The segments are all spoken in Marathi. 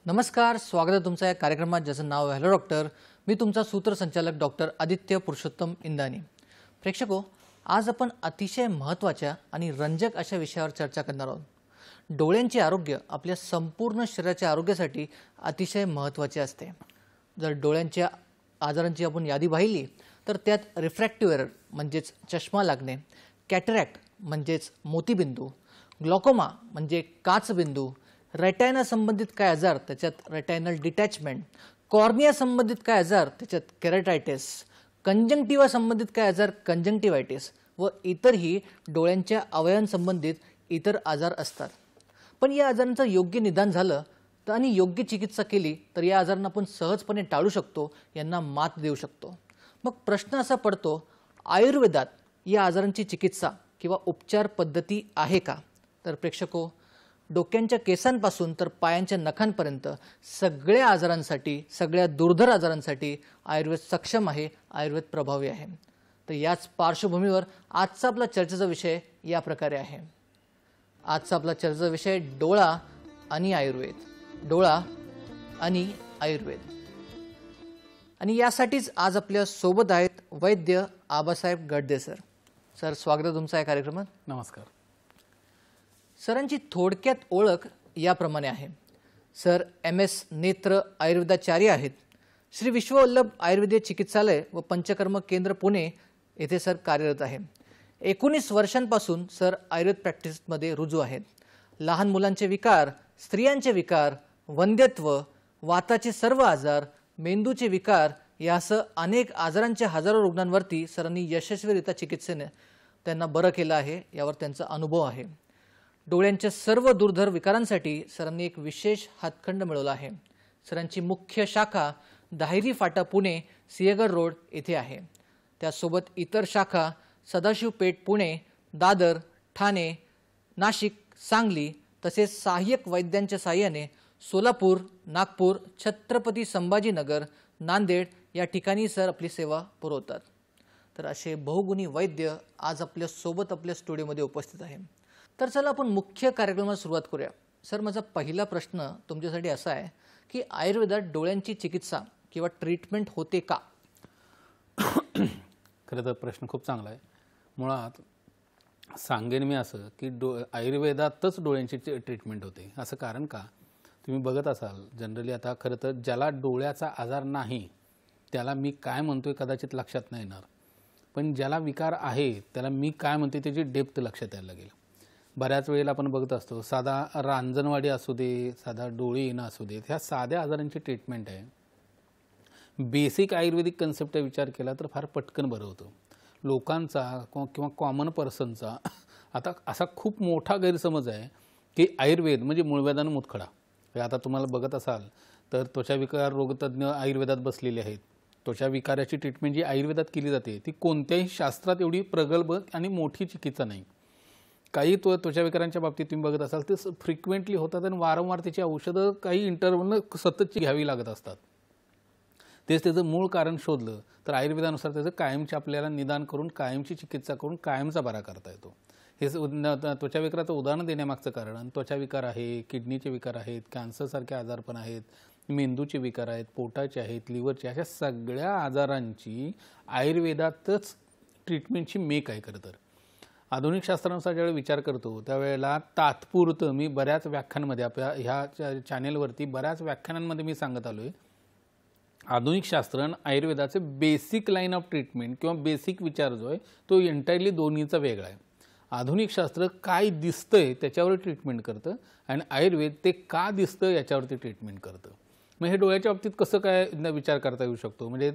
नमस्कार, स्वागत आहे तुमचं या कार्यक्रमात ज्याचं नाव आहे हॅलो डॉक्टर. मी तुमचा सूत्रसंचालक डॉक्टर आदित्य पुरुषोत्तम इंदानी. प्रेक्षको, आज आपण अतिशय महत्त्वाच्या आणि रंजक अशा विषयावर चर्चा करणार आहोत. डोळ्यांचे आरोग्य आपल्या संपूर्ण शरीराच्या आरोग्यासाठी अतिशय महत्त्वाचे असते. जर डोळ्यांच्या आजारांची आपण यादी पाहिली तर त्यात रिफ्रॅक्टिव्ह एरर म्हणजेच चष्मा लागणे, कॅटरॅक्ट म्हणजेच मोतीबिंदू, ग्लॉकोमा म्हणजे काचबिंदू, रेटायना संबंधित काय आजार त्याच्यात रेटायनल डिटॅचमेंट, कॉर्निया संबंधित काय आजार त्याच्यात केराटायटिस, कंजंक्टिव्हा संबंधित काय आजार कंजंक्टिव्हायटिस व इतरही डोळ्यांच्या अवयवांसंबंधित इतर आजार असतात. पण या आजारांचं योग्य निदान झालं तर आणि योग्य चिकित्सा केली तर या आजारांना आपण सहजपणे टाळू शकतो, यांना मात देऊ शकतो. मग प्रश्न असा पडतो, आयुर्वेदात या आजारांची चिकित्सा किंवा उपचार पद्धती आहे का? तर प्रेक्षको, डोक्यांच्या केसांपासून तर पायांच्या नखांपर्यंत सगळ्या आजारांसाठी, सगळ्या दुर्धर आजारांसाठी आयुर्वेद सक्षम आहे, आयुर्वेद प्रभावी आहे. तर याच पार्श्वभूमीवर आजचा आपला चर्चेचा विषय या प्रकारे आहे. आजचा आपला चर्चेचा विषय डोळा आणि आयुर्वेद. डोळा आणि आयुर्वेद. आणि यासाठीच आज आपल्या सोबत आहेत वैद्य आबासाहेब गडदे सर. सर, स्वागत आहे तुमचं या कार्यक्रमात. नमस्कार. सरांची थोडक्यात ओळख याप्रमाणे आहे. सर MS नेत्र आयुर्वेदाचार्य आहेत. श्री विश्ववल्लभ आयुर्वेदीय चिकित्सालय व पंचकर्म केंद्र पुणे येथे सर कार्यरत आहे. 19 वर्षांपासून सर आयुर्वेद प्रॅक्टिसमध्ये रुजू आहेत. लहान मुलांचे विकार, स्त्रियांचे विकार, वंध्यत्व, वाताचे सर्व आजार, मेंदूचे विकार यासह अनेक आजारांच्या हजारो रुग्णांवरती सरांनी यशस्वीरित्या चिकित्सेने त्यांना बरं केलं आहे. यावर त्यांचा अनुभव आहे. डोळ्यांच्या सर्व दुर्धर विकारांसाठी सरांनी एक विशेष हातखंड मिळवला आहे. सरांची मुख्य शाखा दाहिरी फाटा पुणे, सिंहगड रोड येथे आहे. त्यासोबत इतर शाखा सदाशिव पेठ पुणे, दादर, ठाणे, नाशिक, सांगली तसेच सहाय्यक वैद्यांच्या साहाय्याने सोलापूर, नागपूर, छत्रपती संभाजीनगर, नांदेड या ठिकाणी सर आपली सेवा पुरवतात. तर असे बहुगुणी वैद्य आज आपल्या सोबत आपल्या स्टुडिओमध्ये उपस्थित आहे. तर चला आपण मुख्य कार्यक्रमाला सुरुवात करूया. सर, माझा पहिला प्रश्न तुमच्यासाठी असा आहे की आयुर्वेदात डोळ्यांची चिकित्सा किंवा ट्रीटमेंट होते का? खरं तर प्रश्न खूप चांगला आहे. मुळात सांगेन मी असं की आयुर्वेदातच डोळ्यांची ट्रीटमेंट होते. असं कारण का? तुम्ही बघत असाल जनरली आता खरं तर ज्याला डोळ्याचा आजार नाही त्याला मी काय म्हणतोय कदाचित लक्षात नाही येणार, पण ज्याला विकार आहे त्याला मी काय म्हणतोय त्याची डेप्थ लक्षात यायला लागेल. बऱ्याच वेळेला आपण बघत असतो साधा रांजणवाडी असू दे, साधा डोळे येणं असू दे, ह्या साध्या आजारांची ट्रीटमेंट आहे. बेसिक आयुर्वेदिक कन्सेप्ट विचार केला तर फार पटकन बरं होतं. लोकांचा किंवा कॉमन पर्सनचा आता असा खूप मोठा गैरसमज आहे की आयुर्वेद म्हणजे मूळव्याध आणि मुतखडा. आता तुम्हाला बघत असाल तर त्वचा विकार रोगतज्ञ आयुर्वेदात बसलेले आहेत. त्वचा विकाराची ट्रीटमेंट जी आयुर्वेदात केली जाते ती कोणत्याही शास्त्रात एवढी प्रगल्भ आणि मोठी चिकित्सा नाही. काही त्वचा विकारांच्या बाबतीत तुम्ही बघत असाल ते फ्रिक्वेंटली होतात आणि वारंवार त्याची औषधं काही इंटरव्हलनं सततची घ्यावी लागत असतात. तेच त्याचं मूळ कारण शोधलं तर आयुर्वेदानुसार त्याचं कायमची आपल्याला निदान करून कायमची चिकित्सा करून कायमचा बरा करता येतो. हे त्वचा विकाराचं उदाहरण देण्यामागचं कारण त्वचा विकार आहे, किडनीचे विकार आहेत, कॅन्सरसारखे आजार पण आहेत, मेंदूचे विकार आहेत, पोटाचे आहेत, लिव्हरचे, अशा सगळ्या आजारांची आयुर्वेदातच ट्रीटमेंटची मेक आहे. खरं तर आधुनिक शास्त्रानुसार ज्यावेळी विचार करतो त्यावेळेला तात्पुरतं मी बऱ्याच व्याख्यानांमध्ये आपल्या ह्या चॅनेलवरती बऱ्याच व्याख्यानांमध्ये मी सांगत आलो आहे, आधुनिक शास्त्र आणि आयुर्वेदाचे बेसिक लाईन ऑफ ट्रीटमेंट किंवा बेसिक विचार जो आहे तो एंटायरली दोन्हीचा वेगळा आहे. आधुनिक शास्त्र काय दिसतंय त्याच्यावर ट्रीटमेंट करतं आणि आयुर्वेद ते का दिसतं याच्यावरती ट्रीटमेंट करतं. मग हे डोळ्याच्या बाबतीत कसं काय विचार करता येऊ शकतो? म्हणजे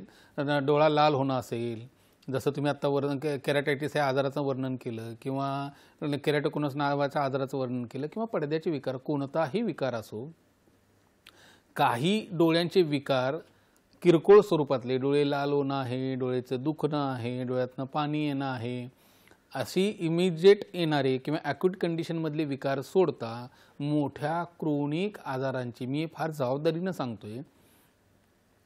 डोळा लाल होणं असेल, जसं तुम्ही आता वर्णन केराटायटिस या आजाराचं वर्णन केलं किंवा केराटोकोनस नावाच्या आजाराचं वर्णन केलं किंवा पडद्याचे विकार, कोणताही विकार असो, काही डोळ्यांचे विकार किरकोळ स्वरूपातले, डोळे लाल होणं आहे, डोळ्याचं दुखणं आहे, डोळ्यातनं पाणी येणं आहे, अशी इमिजिएट येणारे किंवा ॲक्यूट कंडिशनमधले विकार सोडता मोठ्या क्रोनिक आजारांची, मी फार जबाबदारीनं सांगतोय,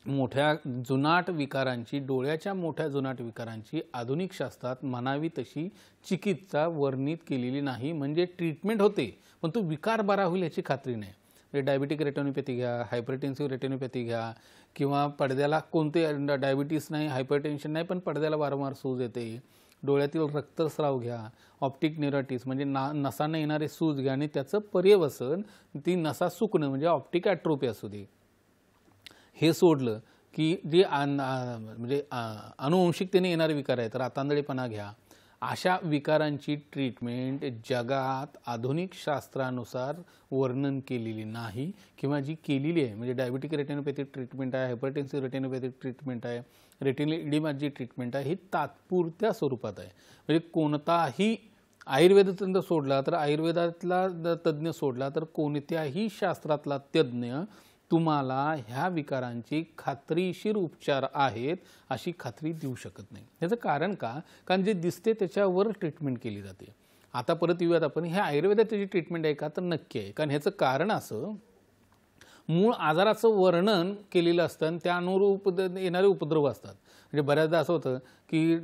मोठ्या जुनाट विकारांची, डोळ्याच्या मोठ्या जुनाट विकारांची आधुनिक शास्त्रात म्हणावी तशी चिकित्सा वर्णित केलेली नाही. म्हणजे ट्रीटमेंट होते पण तो विकार बरा होईल याची खात्री नाही. म्हणजे डायबिटिक रेटिनोपॅथी घ्या, हायपरटेन्सिव्ह रेटिनोपॅथी घ्या, किंवा पडद्याला कोणते डायबिटीस नाही, हायपरटेन्शन नाही, पण पडद्याला वारंवार सूज येते, डोळ्यातील रक्तस्राव घ्या, ऑप्टिक न्यूरायटिस म्हणजे नसांना येणारे सूज घ्या आणि त्याचं पर्यवसन ती नसा सुकणं म्हणजे ऑप्टिक ॲट्रोपी असू दे. हे सोडलं की जे म्हणजे अनुवंशिकतेने येणारे विकार आहेत, रातांधळेपणा घ्या, अशा विकारांची ट्रीटमेंट जगात आधुनिक शास्त्रानुसार वर्णन केलेली नाही किंवा जी केलेली आहे, म्हणजे डायबिटिक रेटिनोपॅथिक ट्रीटमेंट आहे, हायपरटेन्सिव्ह रेटिनोपॅथिक ट्रीटमेंट आहे, रेटिनल इडिमा जी ट्रीटमेंट आहे ही तात्पुरत्या स्वरूपात आहे. म्हणजे कोणताही आयुर्वेदात सोडला तर आयुर्वेदातला तज्ज्ञ सोडला तर कोणत्याही शास्त्रातला तज्ज्ञ तुम्हाला ह्या विकारांची खात्रीशीर उपचार आहेत अशी खात्री देऊ शकत नाही. याचं कारण का? कारण जे दिसते त्याच्यावर ट्रीटमेंट केली जाते. आता परत येऊयात आपण, हे आयुर्वेदाची ट्रीटमेंट आहे का? तर नक्की आहे. कारण ह्याचं कारण असं, मूळ आजाराचं वर्णन केलेलं असतं आणि त्या अनुरूप येणारे उपद्रव असतात. म्हणजे बऱ्याचदा असं होतं की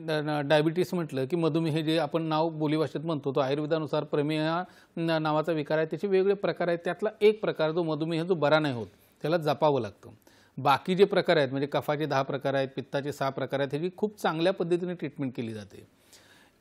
डायबिटीस म्हटलं की मधुमेह, जे आपण नाव बोलीभाषेत म्हणतो, तो आयुर्वेदानुसार प्रमेह नावाचा विकार आहे. त्याचे वेगवेगळे प्रकार आहेत. त्यातला एक प्रकार जो मधुमेह जो बरा नाही होत त्याला जपावं लागतं. बाकी जे प्रकार आहेत म्हणजे कफाचे 10 प्रकार आहेत, पित्ताचे 6 प्रकार आहेत, ह्याची खूप चांगल्या पद्धतीने ट्रीटमेंट केली जाते.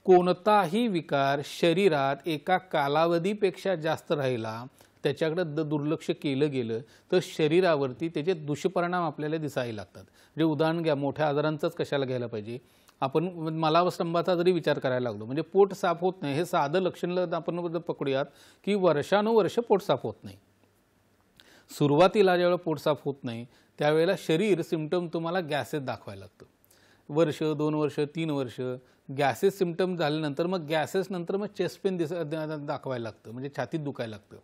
कोणताही विकार शरीरात एका कालावधीपेक्षा जास्त राहिला, त्याच्याकडे दुर्लक्ष केलं गेलं तर शरीरावरती त्याचे दुष्परिणाम आपल्याला दिसायला लागतात. म्हणजे उदाहरण घ्या, मोठ्या आजारांचंच कशाला घ्यायला पाहिजे, आपण मलावस्तंभाचा जरी विचार करायला लागलो, म्हणजे पोट साफ होत नाही, हे साधं लक्षण आपण पकडूयात की वर्षानुवर्ष पोट साफ होत नाही. सुरुवातीला ज्यावेळेला पोट साफ होत नाही त्यावेळेला शरीर सिम्पटम तुम्हाला गॅसेस दाखवायला लागतं. वर्ष, 2 वर्ष, 3 वर्ष गॅसेस सिम्पटम झाल्यानंतर मग गॅसेस नंतर मग चेस्ट पेन दाखवायला लागतं, म्हणजे छातीत दुखायला लागतं.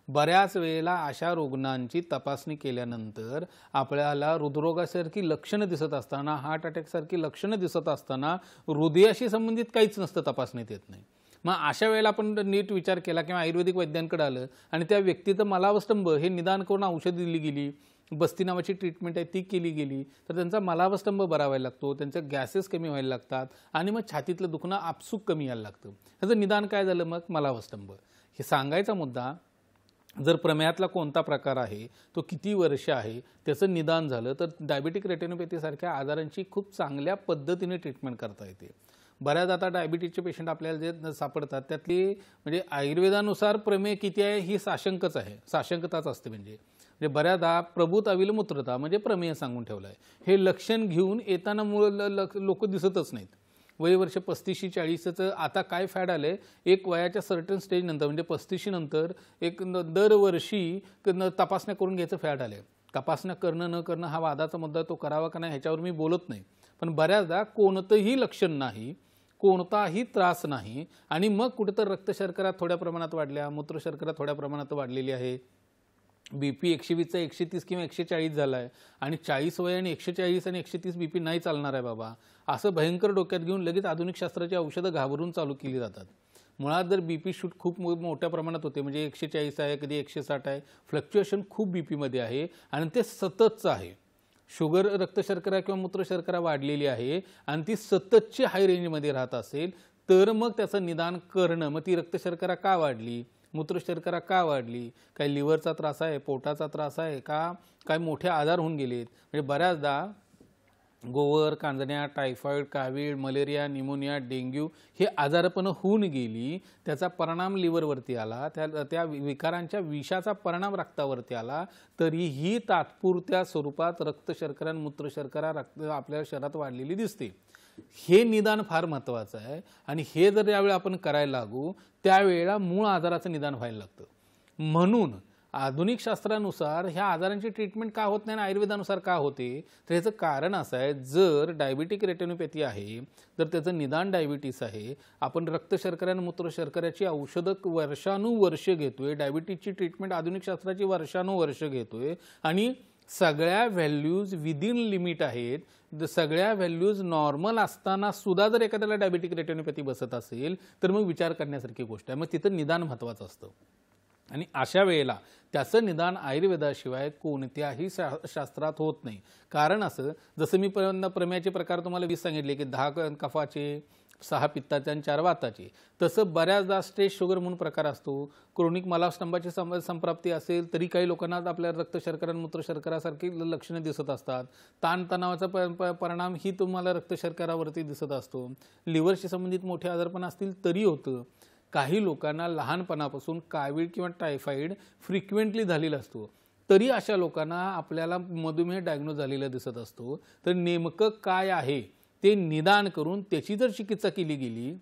बऱ्याच वेळेला अशा रुग्णांची तपासणी केल्यानंतर आपल्याला हृदरोगासारखी लक्षणं दिसत असताना, हार्ट अटॅकसारखी लक्षणं दिसत असताना हृदयाशी संबंधित काहीच नसतं, तपासणीत येत नाही. मग अशा वेळेला आपण नीट विचार केला किंवा आयुर्वेदिक वैद्यांकडे आलं आणि त्या व्यक्तीचं मलावस्तंभ हे निदान करून औषध दिली गेली, बस्ती नावाची ट्रीटमेंट आहे ती केली गेली, तर त्यांचा मलावस्तंभ बरा व्हायला लागतो, त्यांचे गॅसेस कमी व्हायला लागतात आणि मग छातीतलं दुखणं आपसूक कमी यायला लागतं. ह्याचं निदान काय झालं? मग मलावस्तंभ. हे सांगायचा मुद्दा, जर प्रमेहातला कोणता प्रकार आहे, तो किती वर्ष आहे, त्याचं निदान झालं तर डायबिटिक रेटिनोपॅथीसारख्या आजारांची खूप चांगल्या पद्धतीने ट्रीटमेंट करता येते. बऱ्याच आता डायबिटीजचे पेशंट आपल्याला जे सापडतात त्यातली म्हणजे आयुर्वेदानुसार प्रमेय किती आहे ही साशंकच आहे, साशंकताच असते. म्हणजे बऱ्याचदा प्रभूत अविल मूत्रता म्हणजे प्रमेय सांगून ठेवलं आहे. हे लक्षण घेऊन येताना लोक दिसतच नाहीत. वय वर्ष 35-40चं आता काय फॅड आलंय, एक वयाच्या सर्टन स्टेज नंतर म्हणजे 35 नंतर एक दरवर्षी तपासण्या करून घ्यायचं फॅड आलंय. तपासण्या करणं न करणं हा वादाचा मुद्दा, तो करावा का नाही ह्याच्यावर मी बोलत नाही, पण बऱ्याचदा कोणतंही लक्षण नाही, कोणताही त्रास नाही आणि मग कुठेतर रक्तशर्करा थोड्या प्रमाणात वाढल्या, मूत्रशर्करा थोड्या प्रमाणात वाढलेली आहे, बीपी 120चा 130 किंवा 140 झाला आहे आणि 40 वय आणि 140 आणि 130 बीपी नाही चालणार आहे बाबा, असं भयंकर डोक्यात घेऊन लगेच आधुनिक शास्त्राची औषधं घाबरून चालू केली जातात. मुळात जर बीपी शूट खूप मोठ्या प्रमाणात होते, म्हणजे 140 आहे, कधी 160 आहे, फ्लक्च्युएशन खूप बीपीमध्ये आहे आणि ते सततचं आहे. शुगर, रक्तशर्करा किंवा मूत्रशर्करा वाढलेली आहे आणि ती सततची हाय रेंजमध्ये राहत असेल तर मग त्याचं निदान करणं. मग ती रक्तशर्करा का वाढली, मूत्रशर्करा का वाढली, काही लिव्हरचा त्रास आहे, पोटाचा त्रास आहे का, काय मोठे आजार होऊन गेलेत. म्हणजे बऱ्याचदा गोवर, कांजण्या, टायफॉइड, कावीळ, मलेरिया, निमोनिया, डेंग्यू हे आजारपण होऊन गेली, त्याचा परिणाम लिव्हरवरती आला, त्या विकारांच्या विषाचा परिणाम रक्तावरती आला, तरीही तात्पुरत्या स्वरूपात रक्तशर्करा आणि मूत्रशर्करा आपल्या शरीरात वाढलेली दिसते. हे निदान फार महत्त्वाचं आहे आणि हे जर यावेळी आपण करायला लागू त्यावेळेला मूळ आजाराचं निदान व्हायला लागतं. म्हणून आधुनिक शास्त्रानुसार ह्या आजारांची ट्रीटमेंट का होत नाही आणि आयुर्वेदानुसार का होते, तर ह्याचं कारण असं आहे, जर डायबिटिक रेटिनोपॅथी आहे तर त्याचं निदान डायबिटीस आहे, आपण रक्तशर्करा आणि मूत्रशर्कऱ्याची औषधं वर्षानुवर्ष घेतोय, डायबिटीजची ट्रीटमेंट आधुनिक शास्त्राची वर्षानुवर्ष घेतोय आणि सगळ्या व्हॅल्यूज विदिन लिमिट आहेत. सगळ्या व्हॅल्यूज नॉर्मल असताना सुद्धा जर एखाद्याला डायबेटिक रेटिनोपॅथी बसत असेल तर मग विचार करण्यासारखी गोष्ट आहे. मग तिथं निदान महत्त्वाचं असतं आणि अशा वेळेला त्याचं निदान आयुर्वेदाशिवाय कोणत्याही शास्त्रात होत नाही. कारण असं, जसं मी प्रमेयाचे प्रकार तुम्हाला 20 सांगितले की 10 कफाचे, 6 पित्ताचे आणि 4 वाताचे, तसं बऱ्याचदा स्टेज शुगर म्हणून प्रकार असतो. क्रोनिक मलास्तंभाची संप्राप्ती असेल तरी काही लोकांना आपल्या रक्त शर्करा आणि मूत्र शर्करासारखी लक्षणं दिसत असतात. ताणतणावाचा परिणाम ही तुम्हाला रक्त शर्करावरती दिसत असतो. लिव्हरशी संबंधित मोठे आजारपण असतील तरी होतं. काही लोकांना लहानपणापासून कावीळ किंवा टायफॉइड फ्रिक्वेंटली झालेला असतो, तरी अशा लोकांना आपल्याला मधुमेह डायग्नोज झालेला दिसत असतो. तर नेमकं काय आहे ते निदान करून त्याची जर चिकित्सा केली गेली,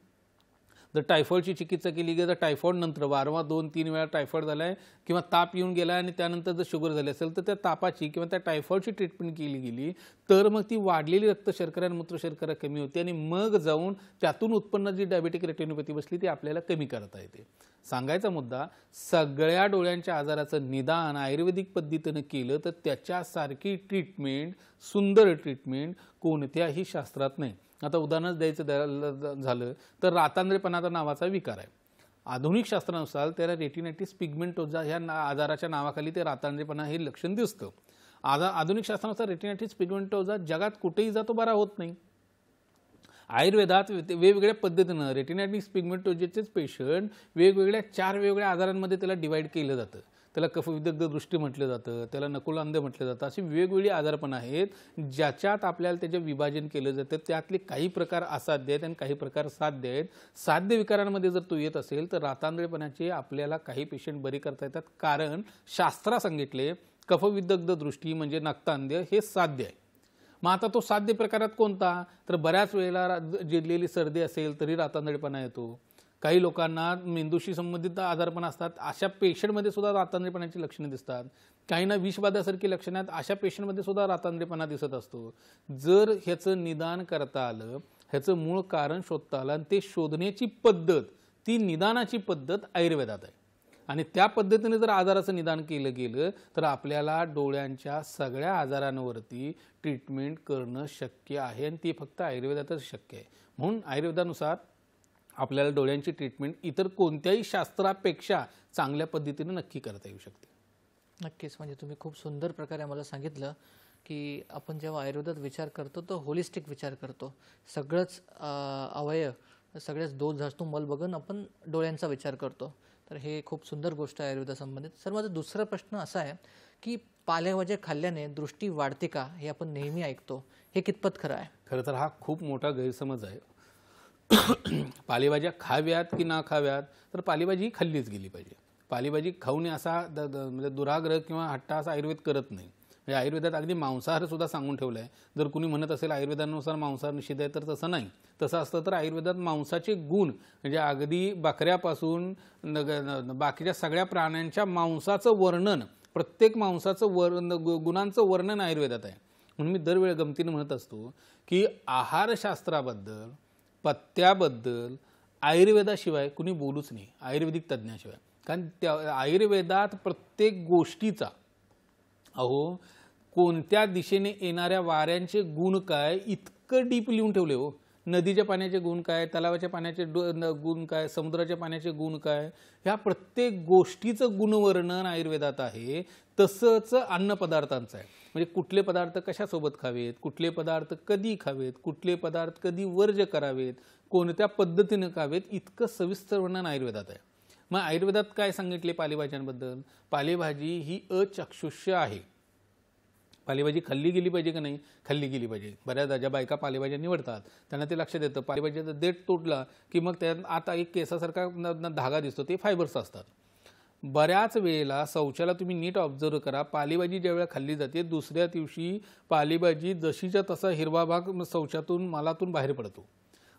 जर टायफॉइडची चिकित्सा केली गेली तर टायफॉइड नंतर वारंवार 2-3 वेळा टायफॉइड झालाय किंवा ताप येऊन गेला आणि त्यानंतर जर शुगर झाली असेल तर त्या तापाची किंवा त्या टायफॉइडची ट्रीटमेंट केली गेली तर मग ती वाढलेली रक्त शर्करा आणि मूत्र शर्करा कमी होते आणि मग जाऊन त्यातून उत्पन्न जी डायबेटिक रेटिनोपॅथी बसली ती आपल्याला कमी करता येते. सांगायचा मुद्दा, सगळ्या डोळ्यांच्या आजाराचं निदान आयुर्वेदिक पद्धतीनं केलं तर त्याच्यासारखी ट्रीटमेंट, सुंदर ट्रीटमेंट कोणत्याही शास्त्रात नाही. आता उदाहरणच द्यायचं झालं तर रातांद्रेपणा नावाचा विकार आहे. आधुनिक शास्त्रानुसार त्याला रेटिनायटिस पिगमेंटोजा ह्या आजाराच्या नावाखाली ते रातांद्रेपणा हे लक्षण दिसतं. आधुनिक शास्त्रानुसार रेटिनायटिस पिगमेंटोजा जगात कुठेही जातो बरा होत नाही. आयुर्वेदात वेगवेगळ्या पद्धतीनं रेटिनायटिस पिगमेंटोजेचेच पेशंट वेगवेगळ्या 4 वेगवेगळ्या आजारांमध्ये त्याला डिवाइड केलं जातं. त्याला कफविदग्ध दृष्टी म्हटलं जातं, त्याला नकुलांध म्हटलं जातं. अशी वेगवेगळी आजारपण आहेत ज्याच्यात आपल्याला त्याचं विभाजन केलं जातं. त्यातले काही प्रकार असाध्य आहेत आणि काही प्रकार साध्य आहेत. साध्य विकारांमध्ये जर तो येत असेल तर रातांद्रेपणाचे आपल्याला काही पेशंट बरे करता येतात, कारण शास्त्रा सांगितले कफविदग्ध दृष्टी म्हणजे नक्तांध्य हे साध्य आहे. मग आता तो साध्य प्रकारात कोणता, तर बऱ्याच वेळेला जिरलेली सर्दी असेल तरी रातांधळेपणा येतो. काही लोकांना मेंदूशी संबंधित आजारपण असतात, अशा पेशंटमध्ये सुद्धा रातांधळेपणाची लक्षणं दिसतात. काहींना विषबाधासारखी लक्षणं आहेत, अशा पेशंटमध्ये सुद्धा रातांधळेपणा दिसत असतो. जर ह्याचं निदान करता आलं, ह्याचं मूळ कारण शोधता आलं आणि ते शोधण्याची पद्धत, ती निदानाची पद्धत आयुर्वेदात आहे आणि त्या पद्धतीने जर आजाराचं निदान केलं गेलं तर आपल्याला डोळ्यांच्या सगळ्या आजारांवरती ट्रीटमेंट करणं शक्य आहे आणि ती फक्त आयुर्वेदातच शक्य आहे. म्हणून आयुर्वेदानुसार आपल्याला डोळ्यांची ट्रीटमेंट इतर कोणत्याही शास्त्रापेक्षा चांगल्या पद्धतीने नक्की करता येऊ शकते. नक्कीच, म्हणजे तुम्ही खूप सुंदर प्रकारे आम्हाला सांगितलं की आपण जेव्हा आयुर्वेदात विचार करतो तो होलिस्टिक विचार करतो. सगळंच अवयव, सगळेच दोष धास्तू मल बघून आपण डोळ्यांचा विचार करतो. तर हे खूप सुंदर गोष्ट आहे आयुर्वेदासंबंधित. सर, माझा दुसरा प्रश्न असा आहे की पालेभाज्या खाल्ल्याने दृष्टी वाढते का, हे आपण नेहमी ऐकतो, हे कितपत खरं आहे? खरं तर हा खूप मोठा गैरसमज आहे. पालेभाज्या खाव्यात की ना खाव्यात, तर पालेभाजी ही खाल्लीच गेली पाहिजे. पालेभाजी खाऊ नये असा म्हणजे दुराग्रह किंवा हट्टा असा आयुर्वेद करत नाही. म्हणजे आयुर्वेदात अगदी मांसाहार सुद्धा सांगून ठेवलं आहे. जर कुणी म्हणत असेल आयुर्वेदानुसार मांसाहार निषिद्ध आहे तर तसं नाही. तसं असतं तर आयुर्वेदात मांसाचे गुण म्हणजे अगदी बकऱ्यापासून बाकीच्या सगळ्या प्राण्यांच्या मांसाचं वर्णन, प्रत्येक मांसाचं गुणांचं वर्णन आयुर्वेदात आहे. म्हणून मी दरवेळी गमतीने म्हणत असतो की आहारशास्त्राबद्दल, पथ्याबद्दल आयुर्वेदाशिवाय कुणी बोलूच नाही, आयुर्वेदिक तज्ज्ञाशिवाय. कारण त्या आयुर्वेदात प्रत्येक गोष्टीचा, अहो कोणत्या दिशेने येणाऱ्या वाऱ्यांचे गुण काय इतकं डीप लिहून ठेवले हो. नदीच्या पाण्याचे गुण काय, तलावाच्या पाण्याचे गुण काय, समुद्राच्या पाण्याचे गुण काय, ह्या प्रत्येक गोष्टीचं गुणवर्णन आयुर्वेदात आहे. तसंच अन्न पदार्थांचं आहे. म्हणजे कुठले पदार्थ कशासोबत खावेत, कुठले पदार्थ कधी खावेत, कुठले पदार्थ कधी वर्ज्य करावेत, कोणत्या पद्धतीने खावेत, इतकं सविस्तर वर्णन आयुर्वेदात आहे. मग आयुर्वेदात काय सांगितले पालेभाज्यांबद्दल? पालेभाजी ही अचक्षुष्य आहे. पालेभाजी खाल्ली गेली पाहिजे का नाही? खाल्ली गेली पाहिजे. बऱ्याचदा ज्या बायका पालेभाज्या निवडतात त्यांना ते लक्षात येतं, पालेभाज्याचा देठ तोडला की मग त्यात आता एक केसासारखा धागा दिसतो, ते फायबर्स असतात. बऱ्याच वेळेला शौचाला तुम्ही नीट ऑब्झर्व करा, पालेभाजी ज्यावेळेला खाल्ली जाते दुसऱ्या दिवशी पालेभाजी जशीच्या तसा हिरवा भाग शौचातून मलातून बाहेर पडतो.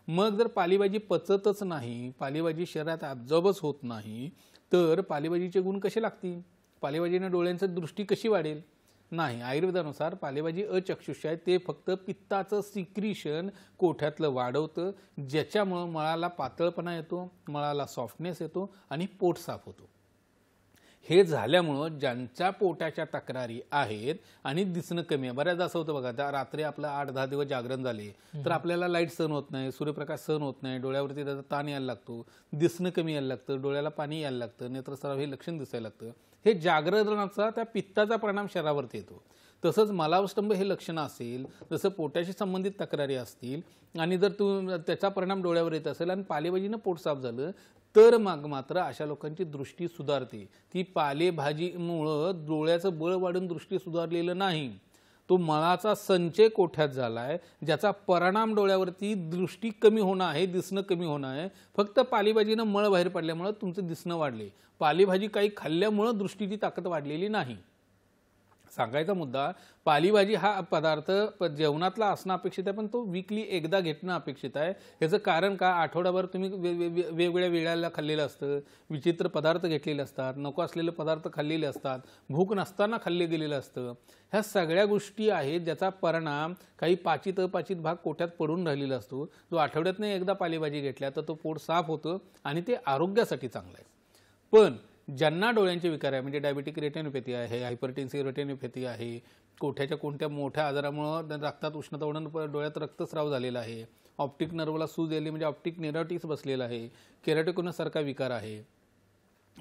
मग जर पालेभाजी पचतच नाही, पालेभाजी शरीरात ॲब्झॉर्बच होत नाही, तर पालेभाजीचे गुण कसे लागतील? पालेभाजीने डोळ्यांची दृष्टी कशी वाढेल? नाही. आयुर्वेदानुसार पालेभाजी अचक्षुष्य आहे. ते फक्त पित्ताचं सिक्रिशन कोठ्यातलं वाढवतं, ज्याच्यामुळं मळाला पातळपणा येतो, मळाला सॉफ्टनेस येतो आणि पोट साफ होतो. हे झाल्यामुळं ज्यांच्या पोटाच्या तक्रारी आहेत आणि दिसणं कमी आहे, बऱ्याचदा असं होतं बघा, त्या रात्री आपलं 8-10 दिवस जागरण झाले तर आपल्याला लाईट सहन होत नाही, सूर्यप्रकाश सहन होत नाही, डोळ्यावरती त्याचा ताण यायला लागतो, दिसणं कमी यायला लागतं, डोळ्याला पाणी यायला लागतं, नेत्रस्राव हे लक्षण दिसायला लागतं. हे जागरणाचा त्या पित्ताचा परिणाम शरीरावरती येतो. तसंच मलावस्तंभ हे लक्षणं असेल, जसं पोटाशी संबंधित तक्रारी असतील आणि जर त्याचा परिणाम डोळ्यावर येत असेल आणि पालेभाजीनं पोट साफ झालं तर मग मात्र अशा लोकांची दृष्टी सुधारते. ती पालेभाजीमुळं डोळ्याचं बळ वाढून दृष्टी सुधारलेलं नाही, तो मळाचा संचय कोठ्यात झालाय, ज्याचा परिणाम डोळ्यावरती दृष्टी कमी होणं आहे, दिसणं कमी होणं आहे. फक्त पालेभाजीनं मळ बाहेर पडल्यामुळं तुमचं दिसणं वाढले, पालेभाजी काही खाल्ल्यामुळं दृष्टीची ताकद वाढलेली नाही. सांगायचा मुद्दा, पालेभाजी हा पदार्थ जेवणातला असणं अपेक्षित आहे, पण तो वीकली एकदा घेणं अपेक्षित आहे. याचं कारण का, आठवड्याभर तुम्ही वेगवेगळ्या वेळेला खाल्लेलं असतं, विचित्र पदार्थ घेतलेले असतात, नको असलेले पदार्थ खाल्लेले असतात, भूक नसताना खाल्ले गेलेलं असतं. ह्या सगळ्या गोष्टी आहेत ज्याचा परिणाम काही पाचित अपाचित भाग कोठ्यात पडून राहिलेला असतो. जो आठवड्यातनं एकदा पालेभाजी घेतल्या तर तो पोट साफ होतं आणि ते आरोग्यासाठी चांगलं आहे. पण ज्यांना डोळ्यांचे विकार आहे, म्हणजे डायबेटिक रेटिनोपॅथी आहे, हायपरटेन्सिव्ह रेटिनोपॅथी आहे, कोठ्याच्या कोणत्या मोठ्या आजारामुळे रक्तात उष्णता वाढून डोळ्यात रक्तस्राव झालेला आहे, ऑप्टिक नर्वला सूज आली म्हणजे ऑप्टिक नेरायटिस बसलेला आहे, केराटोकोनस सारखा विकार आहे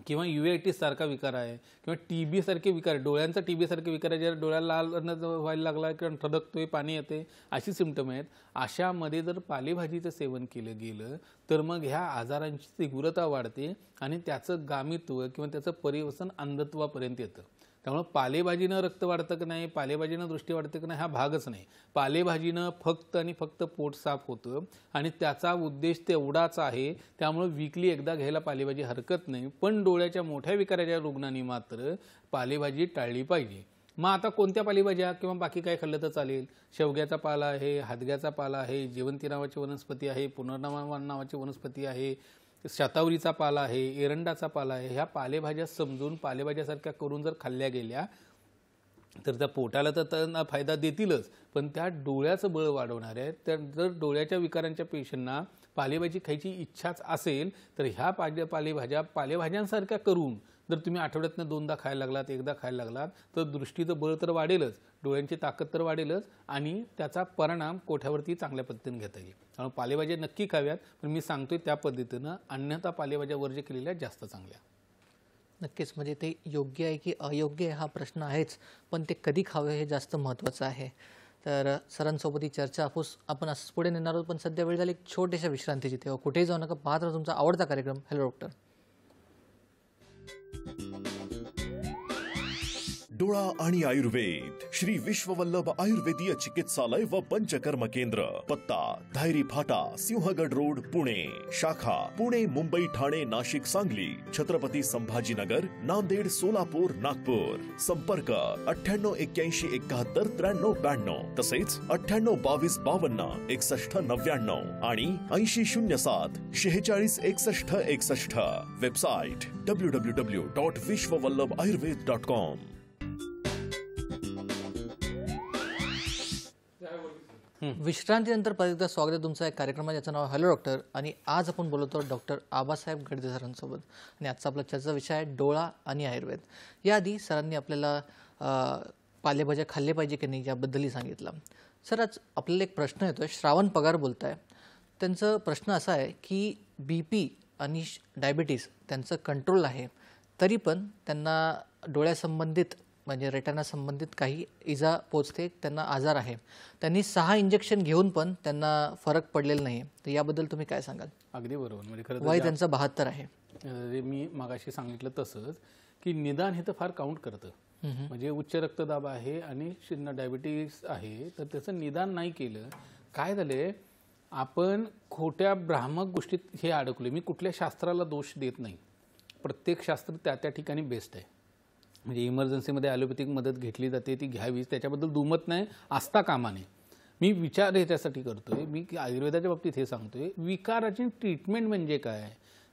किंवा युएटिस सारखा विकार आहे किंवा टीबी सारखे विकार, डोळ्यांचा टीबी सारखे विकार आहे, ज्याला डोळ्याला लाल व्हायला लागला किंवा ठळकतोय, पाणी येते, अशी सिम्पटम आहेत. अशामध्ये जर पालेभाजीचं सेवन केलं गेलं तर मग ह्या आजारांची तीव्रता वाढते आणि त्याचं गामित्व किंवा त्याचं परिवसन अंधत्वापर्यंत येतं. त्यामुळे पालेभाजीनं रक्त वाढतं की नाही, पालेभाजीनं दृष्टी वाढते की नाही हा भागच नाही. पालेभाजीनं फक्त आणि फक्त पोट साफ होतं आणि त्याचा उद्देश तेवढाच आहे. त्यामुळे वीकली एकदा घ्यायला पालेभाजी हरकत नाही. पण डोळ्याच्या मोठ्या विकाराच्या रुग्णांनी मात्र पालेभाजी टाळली पाहिजे. मग आता कोणत्या पालेभाज्या किंवा बाकी काय खाल्लं तर चालेल? शेवग्याचा पाला आहे, हादग्याचा पाला आहे, जेवंती नावाची वनस्पती आहे, पुनर्नवा नावाची वनस्पती आहे, शतावरीचा पाला आहे, एरंडाचा पाला आहे. ह्या पालेभाज्या समजून पालेभाज्यासारख्या करून जर खाल्ल्या गेल्या तर त्या पोटाला तर फायदा देतीलच, पण त्या डोळ्याचं बळ वाढवणार आहे. तर जर डोळ्याच्या विकारांच्या पेशंटना पालेभाजी खायची इच्छाच असेल तर ह्या पालेभाज्यांसारख्या करून जर तुम्ही आठवड्यातनं 2दा खायला लागलात, एकदा खायला लागलात तर दृष्टीचं बळ तर वाढेलच, डोळ्यांची ताकद तर वाढेलच आणि त्याचा परिणाम कोठ्यावरती चांगल्या पद्धतीने घेता येईल. त्यामुळे पालेभाज्या नक्की खाव्यात, पण मी सांगतोय त्या पद्धतीनं, अन्यथा पालेभाज्या वर्ज्य केलेल्या जास्त चांगल्या. नक्कीच, म्हणजे ते योग्य आहे की अयोग्य आहे हा प्रश्न आहेच, पण ते कधी खावे हे जास्त महत्त्वाचं आहे. तर सरांसोबत ही चर्चा आपण असंच पुढे नेणार आहोत, पण सध्या वेळ झाली एक छोट्याशा विश्रांतीची. तेव्हा कुठेही जाऊ नका, पाहत राहा तुमचा आवडता कार्यक्रम हॅलो डॉक्टर. डोळा आणि आयुर्वेद श्री विश्ववल्लभ आयुर्वेदीय चिकित्सालय व पंचकर्म केंद्र. पत्ता धायरी फाटा, सिंहगड रोड, पुणे. शाखा पुणे, मुंबई, ठाणे, नाशिक, सांगली, छत्रपती संभाजीनगर, नांदेड, सोलापूर, नागपूर. संपर्क 9881719392 तसेच 9822526199 आणि 8007466161. Website www.vishwavallabhayurved.com. विश्रांतीनंतर परत एकदा स्वागत आहे तुमचं. एक कार्यक्रम ज्याचं नाव हॅलो डॉक्टर आणि आज आपण बोलतो डॉक्टर आबासाहेब गडदे सरांसोबत आणि आजचा आपला चर्चा विषय आहे डोळा आणि आयुर्वेद. याआधी सरांनी आपल्याला पालेभाज्या खाल्ले पाहिजे की नाही याबद्दलही सांगितलं. सर, आज आपल्याला एक प्रश्न येतो आहे, श्रावण पगार बोलत आहे. त्यांचा प्रश्न असा आहे की BP आणि डायबिटीस त्यांचं कंट्रोल आहे, तरी पण त्यांना डोळ्यासंबंधित म्हणजे रेटिना संबंधित काही इजा पोचते, त्यांना आजार आहे. त्यांनी 6 इंजेक्शन घेऊन पण त्यांना फरक पडलेला नाही. तर याबद्दल तुम्ही काय सांगाल? अगदी बरोबर. म्हणजे खरं वय त्यांचं 72 आहे. मी मागाशी सांगितलं तसंच की निदान हे तर फार काउंट करतं. म्हणजे उच्च रक्तदाब आहे आणि डायबिटीस आहे तर त्याचं निदान नाही केलं. काय झालंय, आपण खोट्या भ्रामक गोष्टीत हे अडकले. मी कुठल्या शास्त्राला दोष देत नाही, प्रत्येक शास्त्र त्या त्या ठिकाणी बेस्ट आहे. म्हणजे इमर्जन्सीमध्ये ॲलोपॅथिक मदत घेतली जाते, ती घ्यावीच, त्याच्याबद्दल दुमत नाही, असता कामा नये. मी विचार ह्याच्यासाठी करतोय, मी आयुर्वेदाच्या बाबतीत हे सांगतोय, विकाराची ट्रीटमेंट म्हणजे काय?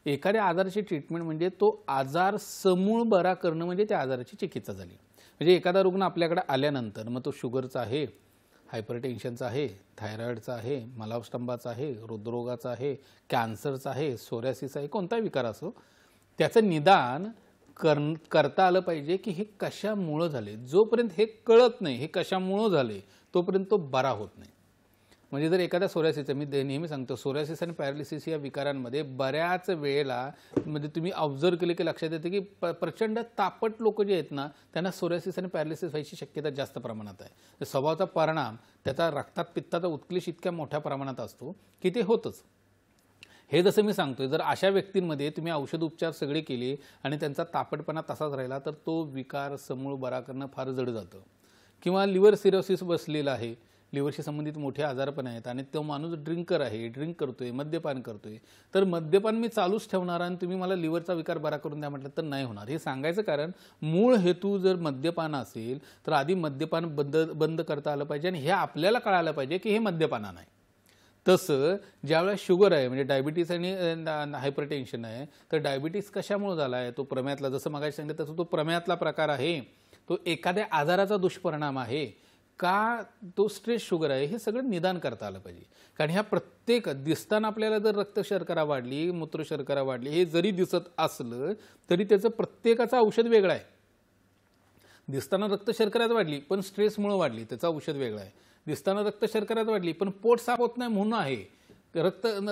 एखाद्या आजाराची ट्रीटमेंट म्हणजे तो आजार समूळ बरा करणं, म्हणजे त्या आजाराची चिकित्सा झाली. म्हणजे एखादा रुग्ण आपल्याकडे आल्यानंतर मग तो शुगरचा आहे, हायपरटेन्शनचा आहे, थायरॉइडचा आहे, मलावस्तंभाचा आहे, हृदरोगाचा आहे, कॅन्सरचा आहे, सोरायसिस आहे, कोणताही विकार असो, त्याचं निदान करता आलं पाहिजे की हे कशामुळं झाले. जोपर्यंत हे कळत नाही हे कशामुळं झाले तोपर्यंत तो बरा होत नाही. म्हणजे जर एखाद्या सोरायसिसचं, मी नेहमी सांगतो, सोरायसिस आणि पॅरालिसिस या विकारांमध्ये बऱ्याच वेळेला म्हणजे तुम्ही ऑब्झर्व केले की लक्षात येते की प्रचंड तापट लोक जे आहेत ना त्यांना सोरायसिस आणि पॅरालिसिस व्हायची शक्यता जास्त प्रमाणात आहे. स्वभावाचा परिणाम त्याचा रक्तात पित्ताचा उत्कलेश इतक्या मोठ्या प्रमाणात असतो की ते होतच. हे जसं मी सांगतोय, जर अशा व्यक्तींमध्ये तुम्ही औषध उपचार सगळे केले आणि त्यांचा तापटपणा तसाच राहिला तर तो विकार समूळ बरा करणं फार जड जातं. किंवा लिव्हर सिरोसिस बसलेला आहे, लिव्हरशी संबंधित मोठे आजारपण आहेत आणि तो माणूस ड्रिंकर आहे, ड्रिंक करतोय, मद्यपान करतोय, तर मद्यपान मी चालूच ठेवणार आणि तुम्ही मला लिव्हरचा विकार बरा करून द्या म्हटलं तर नाही होणार. हे सांगायचं कारण मूळ हेतू जर मद्यपान असेल तर आधी मद्यपान बंद करता आलं पाहिजे आणि हे आपल्याला कळायला पाहिजे की हे मद्यपान नाही. तसं ज्यावेळेस शुगर आहे म्हणजे डायबिटीस आणि हायपरटेन्शन आहे तर डायबिटीस कशामुळे झाला आहे, तो प्रमेयातला, जसं मगाशी सांगितलं तसं तो प्रमेयातला प्रकार आहे, तो एखाद्या आजाराचा दुष्परिणाम आहे का, तो स्ट्रेस शुगर आहे, हे सगळं निदान करता आलं पाहिजे. कारण ह्या प्रत्येक दिसताना आपल्याला जर रक्त शर्करा वाढली, मूत्र शर्करा वाढली हे जरी दिसत असलं तरी त्याचं प्रत्येकाचं औषध वेगळं आहे. दिसताना रक्त शर्कराच वाढली पण स्ट्रेसमुळे वाढली, त्याचं औषध वेगळं आहे. दिसताना रक्त शर्कराच वाढली पण पोट साफ होत नाही म्हणून आहे,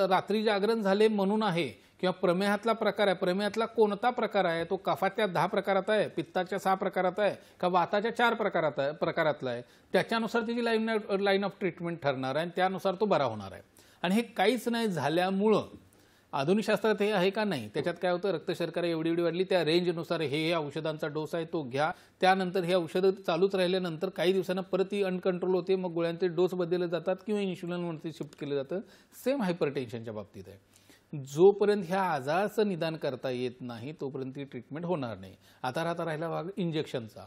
रात्री जागरण झाले म्हणून आहे, किंवा प्रमेहातला प्रकार आहे, प्रमेहातला कोणता प्रकार आहे, तो कफाच्या 10 प्रकारात आहे, पित्ताच्या 6 प्रकारात आहे का वाताच्या 4 प्रकारातला आहे, त्याच्यानुसार त्याची लाईन ऑफ ट्रीटमेंट ठरणार आहे आणि त्यानुसार तो बरा होणार आहे. आणि हे काहीच नाही झाल्यामुळं आधुनिक शास्त्रात हे आहे का नाही, त्याच्यात काय होतं, रक्त शर्करा एवढी वाढली, त्या रेंजनुसार हे औषधांचा डोस आहे तो घ्या, त्यानंतर हे औषधं चालूच राहिल्यानंतर काही दिवसांना परत ही अनकंट्रोल होते, मग गोळ्यांचे डोस बदलले जातात किंवा इन्शुलिनवरती शिफ्ट केलं जातं. सेम हायपरटेन्शनच्या बाबतीत आहे. जोपर्यंत ह्या आजाराचं निदान करता येत नाही तोपर्यंत ती ट्रीटमेंट होणार नाही. आता राहिला भाग इंजेक्शनचा.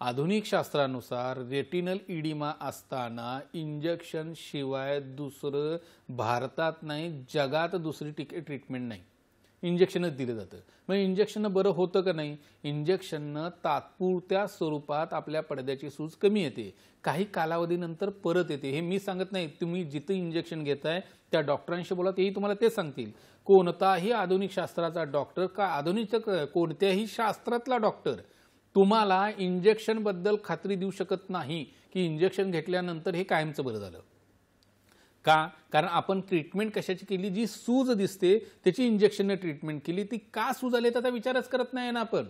आधुनिक शास्त्रानुसार रेटिनल इडिमा असताना इंजेक्शन शिवाय दुसरं भारतात नाही जगात दुसरी ट्रीटमेंट नाही, इंजेक्शनच दिलं जातं. मग इंजेक्शननं बरं होतं का नाही, इंजेक्शननं तात्पुरत्या स्वरूपात आपल्या पडद्याची सूज कमी येते, काही कालावधीनंतर परत येते. हे मी सांगत नाही, तुम्ही जिथं इंजेक्शन घेताय त्या डॉक्टरांशी बोला, तेही तुम्हाला ते सांगतील. कोणताही आधुनिक शास्त्राचा डॉक्टर का आधुनिक कोणत्याही शास्त्रातला डॉक्टर तुम्हाला इंजेक्शन बद्दल खात्री देऊ शकत नाही की इंजेक्शन घेतल्यानंतर हे कायमचं बरं झालं. का? कारण आपण ट्रीटमेंट कशाची केली, जी सूज दिसते त्याची इंजेक्शनने ट्रीटमेंट केली, ती का सूज आली त्याचा विचारच करत नाही ना आपण.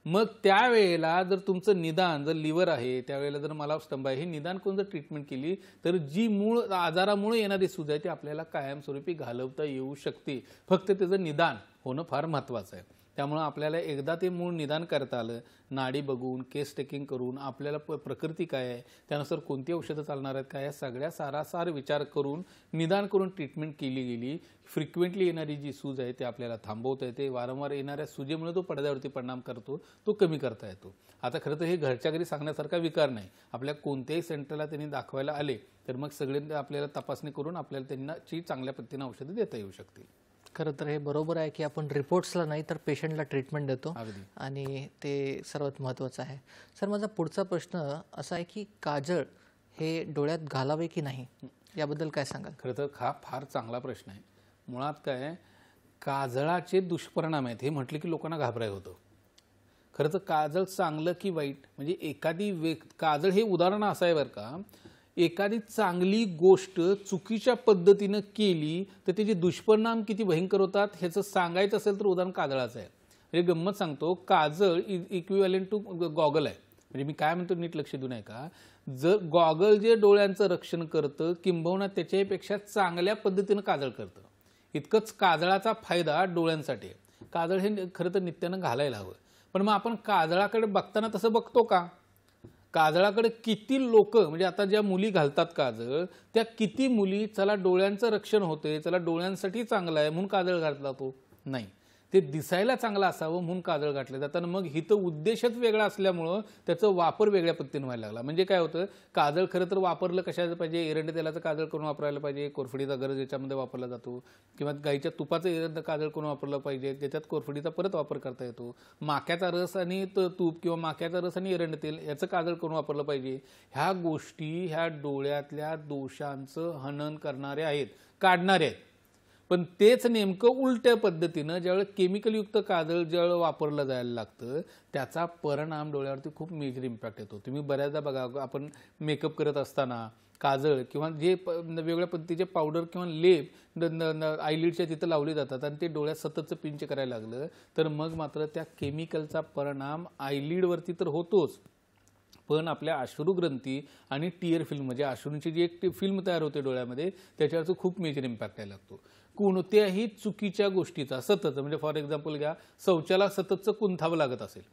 मग त्यावेळेला जर तुमचं निदान, जर लिव्हर आहे त्यावेळेला जर मलास्तंभ आहे, हे निदान करून जर ट्रीटमेंट केली तर जी मूळ आजारामुळे येणारी सूज आहे ती आपल्याला कायमस्वरूपी घालवता येऊ शकते. फक्त त्याचं निदान होणं फार महत्त्वाचं आहे. त्यामुळे आपल्याला एकदा ते मूळ निदान करता आलं, नाडी बघून, केस टेकिंग करून, आपल्याला प्रकृती काय आहे, त्यानुसार कोणती औषधं चालणार आहेत काय, या सगळ्या सारासार विचार करून निदान करून ट्रीटमेंट केली गेली, फ्रिक्वेंटली येणारी जी सूज आहे ते आपल्याला थांबवता येते. वारंवार येणाऱ्या सूजेमुळे तो पडद्यावरती परिणाम करतो, तो कमी करता येतो. आता खरं तर हे घरच्या घरी सांगण्यासारखा विकार नाही. आपल्या कोणत्याही सेंटरला त्यांनी दाखवायला आले तर मग सगळे आपल्याला तपासणी करून आपल्याला त्यांना चांगल्या पद्धतीने औषधं देता येऊ शकतील. खरं तर हे बरोबर आहे की आपण रिपोर्ट्सला नाही तर पेशंटला ट्रीटमेंट देतो अगदी. आणि ते सर्वात महत्त्वाचं आहे. सर, माझा पुढचा प्रश्न असा आहे की काजळ हे डोळ्यात घालावे की नाही, याबद्दल काय सांगाल? खरं तर हा फार चांगला प्रश्न आहे. मुळात काय, काजळाचे दुष्परिणाम आहेत हे म्हटले की लोकांना घाबराय होतं. खरं तर काजळ चांगलं की वाईट, म्हणजे एखादी काजळ हे उदाहरण असं आहे बरं का, एखादी चांगली गोष्ट चुकीच्या पद्धतीनं केली तर त्याचे दुष्परिणाम किती भयंकर होतात ह्याचं सांगायचं असेल तर उदाहरण काजळाचं आहे. म्हणजे गंमत सांगतो, काजळ इक्विव्हॅलेंट टू गॉगल आहे. म्हणजे मी काय म्हणतो नीट लक्ष देऊ नये का, जर गॉगल जे डोळ्यांचं रक्षण करतं किंबहुना त्याच्यापेक्षा चांगल्या पद्धतीनं काजळ करतं, इतकंच काजळाचा फायदा डोळ्यांसाठी आहे. काजळ हे खरं तर नित्यानं घालायला हवं. पण मग आपण काजळाकडे बघताना तसं बघतो का? काजळाकडे किती लोक, म्हणजे आता ज्या मुली घालतात काजळ, त्या किती मुली चला डोळ्यांचं रक्षण होते, चला डोळ्यांसाठी चांगलं आहे म्हणून काजळ घातला, तो नाही, ते दिसायला चांगलं असावं म्हणून काजळ घातलं जातं. मग हिथं उद्देशच वेगळा असल्यामुळं त्याचं वापर वेगळ्या पद्धतीने व्हायला लागला. म्हणजे काय होतं, काजळ खरं तर वापरलं कशाचं पाहिजे, एरंड तेलाचं काजळ करून वापरायला पाहिजे, कोरफडीचा गरज याच्यामध्ये वापरला जातो, किंवा गाईच्या तुपाचं एरंड काजळ करून वापरलं पाहिजे, ज्याच्यात कोरफडीचा परत वापर करता येतो. माक्याचा रस आणि तूप किंवा माक्याचा रस आणि एरंड तेल याचं काजळ करून वापरलं पाहिजे. ह्या गोष्टी ह्या डोळ्यातल्या दोषांचं हनन करणारे आहेत, काढणारे आहेत. पण तेच नेमकं उलट्या पद्धतीनं ज्यावेळेस केमिकलयुक्त काजळ ज्यावेळेस वापरलं जायला लागतं त्याचा परिणाम डोळ्यावरती खूप मेजर इम्पॅक्ट येतो. तुम्ही बऱ्याचदा बघा आपण मेकअप करत असताना काजळ किंवा जे वेगवेगळ्या पद्धतीचे पावडर किंवा लेप आयलिडच्या तिथं लावले जातात आणि ते डोळ्यात सततचं पिंच करायला लागलं तर मग मात्र त्या केमिकलचा परिणाम आयलिडवरती तर होतोच, पण आपल्या अश्रुग्रंथी आणि टियर फिल्म म्हणजे अश्रूंची जी एक फिल्म तयार होते डोळ्यामध्ये त्याच्यावरचं खूप मेजर इम्पॅक्ट यायला लागतो. कोणत्याही चुकीच्या गोष्टीचा सतत म्हणजे फॉर एक्झाम्पल घ्या, शौचाला सततचं कुंथावं लागत असेल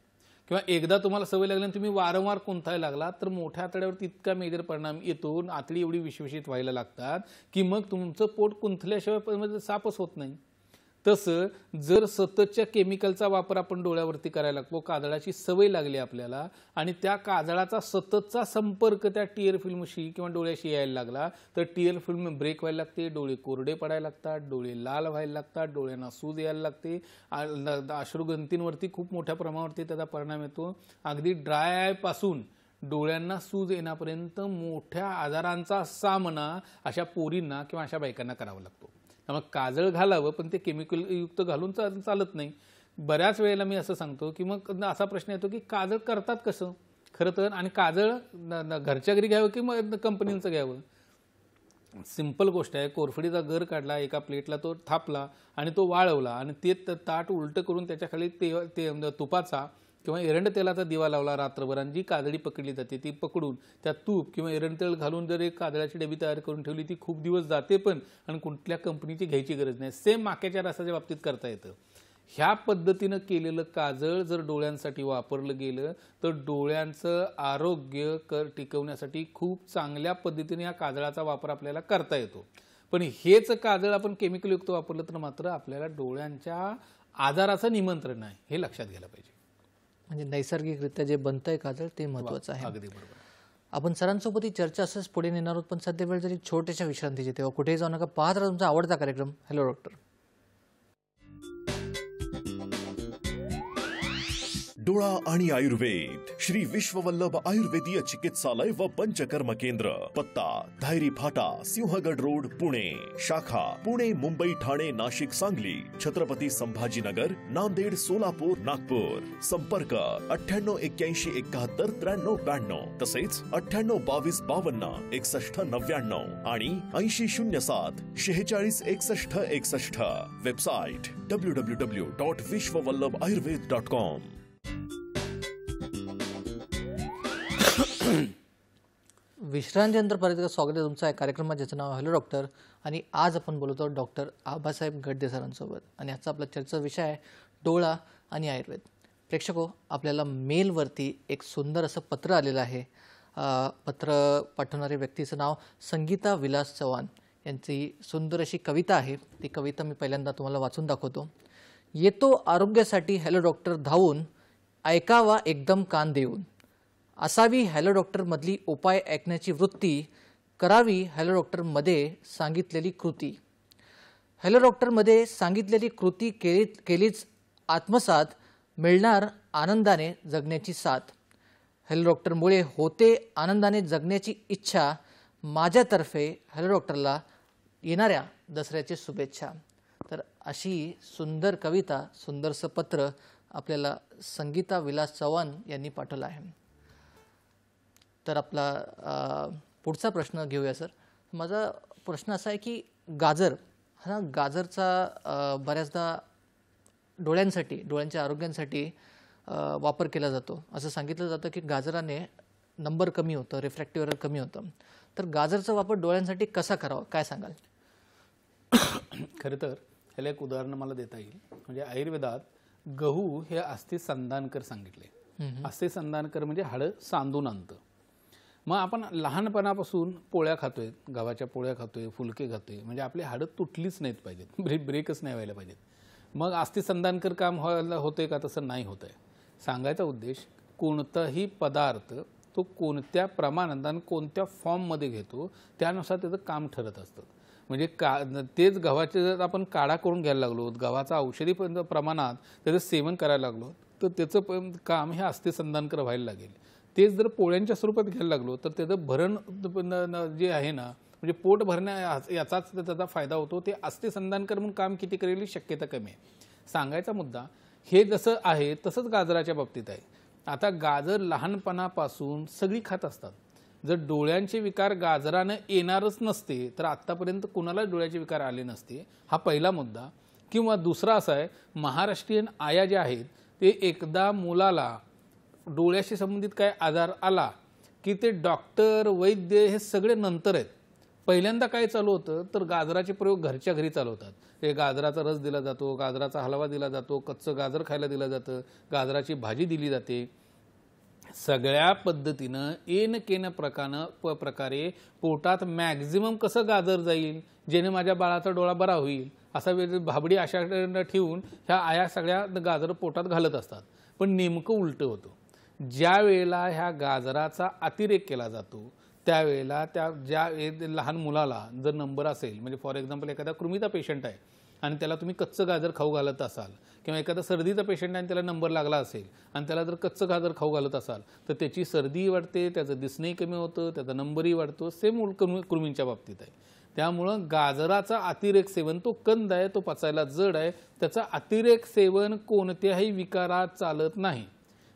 किंवा एकदा तुम्हाला सवय लागली आणि तुम्ही वारंवार कुंथायला लागला तर मोठ्या आतड्यावरती इतका मेजर परिणाम येतो, आतडी एवढी विषविषित व्हायला लागतात की मग तुमचं पोट कुंथल्याशिवाय साफच होत नाही. तसं जर सततच्या केमिकलचा वापर आपण डोळ्यावरती करायला लागतो, काजळाची सवय लागली आपल्याला आणि त्या काजळाचा सततचा संपर्क त्या टियर फिल्मशी किंवा डोळ्याशी यायला लागला तर टियर फिल्म ब्रेक व्हायला लागते, डोळे कोरडे पडायला लागतात, डोळे लाल व्हायला लागतात, डोळ्यांना सूज यायला लागते, अश्रुग्रंथींवरती खूप मोठ्या प्रमाणावरती त्याचा परिणाम येतो. अगदी ड्राय आय पासून डोळ्यांना सूज येण्यापर्यंत मोठ्या आजारांचा सामना अशा पोरींना किंवा अशा बायकांना करावा लागतो. त्यामुळे काजळ घालावं पण ते केमिकल युक्त घालून चालत नाही. बऱ्याच वेळेला मी असं सांगतो की मग असा प्रश्न येतो की काजळ करतात कसं खरं तर, आणि काजळ घरच्या घरी घ्यावं की मग कंपनीचं घ्यावं. सिंपल गोष्ट आहे. कोरफडीचा गर काढला, एका प्लेटला तो थापला आणि तो वाळवला आणि ते ताट उलटं करून त्याच्या खाली ते तुपाचा किंवा एरंड तेलाचा दिवा लावला रात्रभर आणि जी काजळी पकडली जाते ती पकडून त्यात तूप किंवा एरंड तेल घालून जर एक काजळाची डबी तयार करून ठेवली ती खूप दिवस जाते पण आणि कुठल्या कंपनीची घ्यायची गरज नाही. सेम माक्याच्या रसाच्या बाबतीत करता येतं. ह्या पद्धतीनं केलेलं काजळ जर डोळ्यांसाठी वापरलं गेलं तर डोळ्यांचं आरोग्य टिकवण्यासाठी खूप चांगल्या पद्धतीने या काजळाचा वापर आपल्याला करता येतो. पण हेच काजळ आपण केमिकलयुक्त वापरलं तर मात्र आपल्याला डोळ्यांच्या आजाराचं निमंत्रण आहे हे लक्षात घ्यायला पाहिजे. म्हणजे नैसर्गिकरित्या जे बनतंय काजळ ते महत्त्वाचं आहे. अगदी बरोबर. आपण सरांसोबत ही चर्चा असंच पुढे नेणार आहोत, पण सध्या वेळ जरी छोट्याशा विश्रांतीची, तेव्हा कुठेही जाऊ नका. पाहत राहा तुमचा आवडता कार्यक्रम हॅलो डॉक्टर. डोळा आणि आयुर्वेद श्री विश्ववल्लभ आयुर्वेदीय चिकित्सालय व पंचकर्म केंद्र. पत्ता धायरी फाटा, सिंहगड रोड, पुणे. शाखा पुणे, मुंबई, ठाणे, नाशिक, सांगली, छत्रपती संभाजीनगर, नांदेड, सोलापूर, नागपूर. संपर्क 9881719392 तसेच 9822526199 आणि 8007466161. Website www.vishwavallabhayurved.com. विश्रांतीनंतर परत एकदा स्वागत आहे तुमचं आहे कार्यक्रमात ज्याचं नाव हॅलो डॉक्टर. आणि आज आपण बोलतो डॉक्टर आबासाहेब गडदे सरांसोबत आणि आजचा आपला चर्चेचा विषय आहे डोळा आणि आयुर्वेद. प्रेक्षको, आपल्याला मेलवरती एक सुंदर असं पत्र आलेलं आहे. पत्र पाठवणाऱ्या व्यक्तीचं नाव संगीता विलास चव्हाण. यांची सुंदर अशी कविता आहे. ती कविता मी पहिल्यांदा तुम्हाला वाचून दाखवतो. येतो आरोग्यासाठी हॅलो डॉक्टर धावून, ऐकावा एकदम कान देऊन. असावी हॅलो डॉक्टरमधली उपाय ऐकण्याची वृत्ती, करावी हॅलो डॉक्टरमध्ये सांगितलेली कृती. हॅलो डॉक्टरमध्ये सांगितलेली कृती केलीच आत्मसात, मिळणार आनंदाने जगण्याची साथ. हॅलो डॉक्टरमुळे होते आनंदाने जगण्याची इच्छा, माझ्यातर्फे हॅलो डॉक्टरला येणाऱ्या दसऱ्याची शुभेच्छा. तर अशी सुंदर कविता, सुंदरसं पत्र आपल्याला संगीता विलास चव्हाण यांनी पाठवलं आहे. तर आपला पुढचा प्रश्न घेऊया सर. माझा प्रश्न असा आहे की गाजर हा गाजरचा बऱ्याचदा डोळ्यांच्या आरोग्यांसाठी वापर केला जातो. असं सांगितलं जातं की गाजराने नंबर कमी होतं, रिफ्रॅक्टिव्ह एरर कमी होतं. तर गाजरचा वापर डोळ्यांसाठी कसा करावा, काय सांगाल? खरं तर ह्याला एक उदाहरण मला देता येईल. म्हणजे आयुर्वेदात गहू हे अस्थि संधानकर सांगितले. अस्थि संधानकर म्हणजे हाडं सांधून आणतं. मग आपण लहानपणापासून पोळ्या खातोय, गव्हाच्या पोळ्या खातोय, फुलके खातोय, म्हणजे आपली हाडं तुटलीच नाहीत पाहिजेत, ब्रेकच नाही व्हायला पाहिजेत. मग अस्थि संधानकर काम होतंय का? तसं नाही होत आहे. सांगायचा उद्देश, कोणताही पदार्थ तो कोणत्या प्रमाणात आणि कोणत्या फॉर्ममध्ये घेतो त्यानुसार त्याचं काम ठरत असतं. म्हणजे तेच गव्हाचे जर आपण काढा करून घ्यायला लागलो, गव्हाचा औषधी प्रमाणात त्याचं सेवन करायला लागलो तर त्याचं काम हे अस्थि संधानकर व्हायला लागेल. तेच जर पोळ्यांच्या स्वरूपात घ्यायला लागलो तर त्याचं भरण जे आहे ना म्हणजे पोट भरण्या याचाच त्याचा फायदा होतो. ते अस्थिसंधानकर म्हणून काम किती करेल ही शक्यता कमी आहे. सांगायचा मुद्दा हे जसं आहे तसंच गाजराच्या बाबतीत आहे. आता गाजर लहानपणापासून सगळी खात असतात. जर डोळ्यांचे विकार गाजरानं येणारच नसते तर आत्तापर्यंत कुणालाच डोळ्याचे विकार आले नसते. हा पहिला मुद्दा. किंवा दुसरा असा आहे, महाराष्ट्रीयन आया ज्या आहेत ते एकदा मुलाला डोळ्याशी संबंधित काय आजार आला की ते डॉक्टर वैद्य हे सगळे नंतर आहेत. पहिल्यांदा काय चालू होतं तर गाजराचे प्रयोग घरच्या घरी चालू होतात. ते गाजराचा रस दिला जातो, गाजराचा हलवा दिला जातो, कच्चं गाजर खायला दिलं जातं, गाजराची भाजी दिली जाते. सगळ्या पद्धतीनं केन प्रकारे पोटात मॅक्झिमम कसं गाजर जाईल जेणे माझ्या बाळाचा डोळा बरा होईल असा भाबडी आशा ठेवून ह्या आया सगळ्या गाजर पोटात घालत असतात. पण नेमकं उलटं होतं. ज्या वेळेला ह्या गाजराचा अतिरेक केला जातो त्यावेळेला ज्या लहान मुलाला जर नंबर असेल, म्हणजे फॉर एक्झाम्पल एखादा कृमीचा पेशंट आहे आणि त्याला तुम्ही कच्चं गाजर खाऊ घालत असाल, किंवा एखादा सर्दीचा पेशंट आहे आणि त्याला नंबर लागला असेल आणि त्याला जर कच्चं गाजर खाऊ घालत असाल तर त्याची सर्दी वाढते, त्याचं दिसणंही कमी होतं, त्याचा नंबरही वाढतो. सेम कृमींच्या बाबतीत आहे. त्यामुळं गाजराचा अतिरेक सेवन, तो कंद आहे, तो पचायला जड आहे, त्याचा अतिरेक सेवन कोणत्याही विकारात चालत नाही.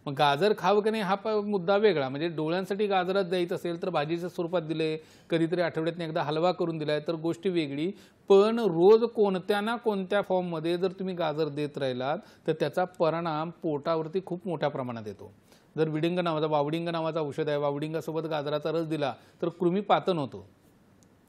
मग गाजर खावं की नाही हा मुद्दा वेगळा. म्हणजे डोळ्यांसाठी गाजरात द्यायचं असेल तर भाजीच्या स्वरूपात दिले, कधीतरी आठवड्यातून एकदा हलवा करून दिलाय तर गोष्ट वेगळी. पण रोज कोणत्या ना कोणत्या फॉर्ममध्ये जर तुम्ही गाजर देत राहिलात तर त्याचा परिणाम पोटावरती खूप मोठ्या प्रमाणात येतो. जर वावडिंग नावाचा औषध आहे, वावडिंगासोबत गाजराचा रस दिला तर कृमी पातन होतो.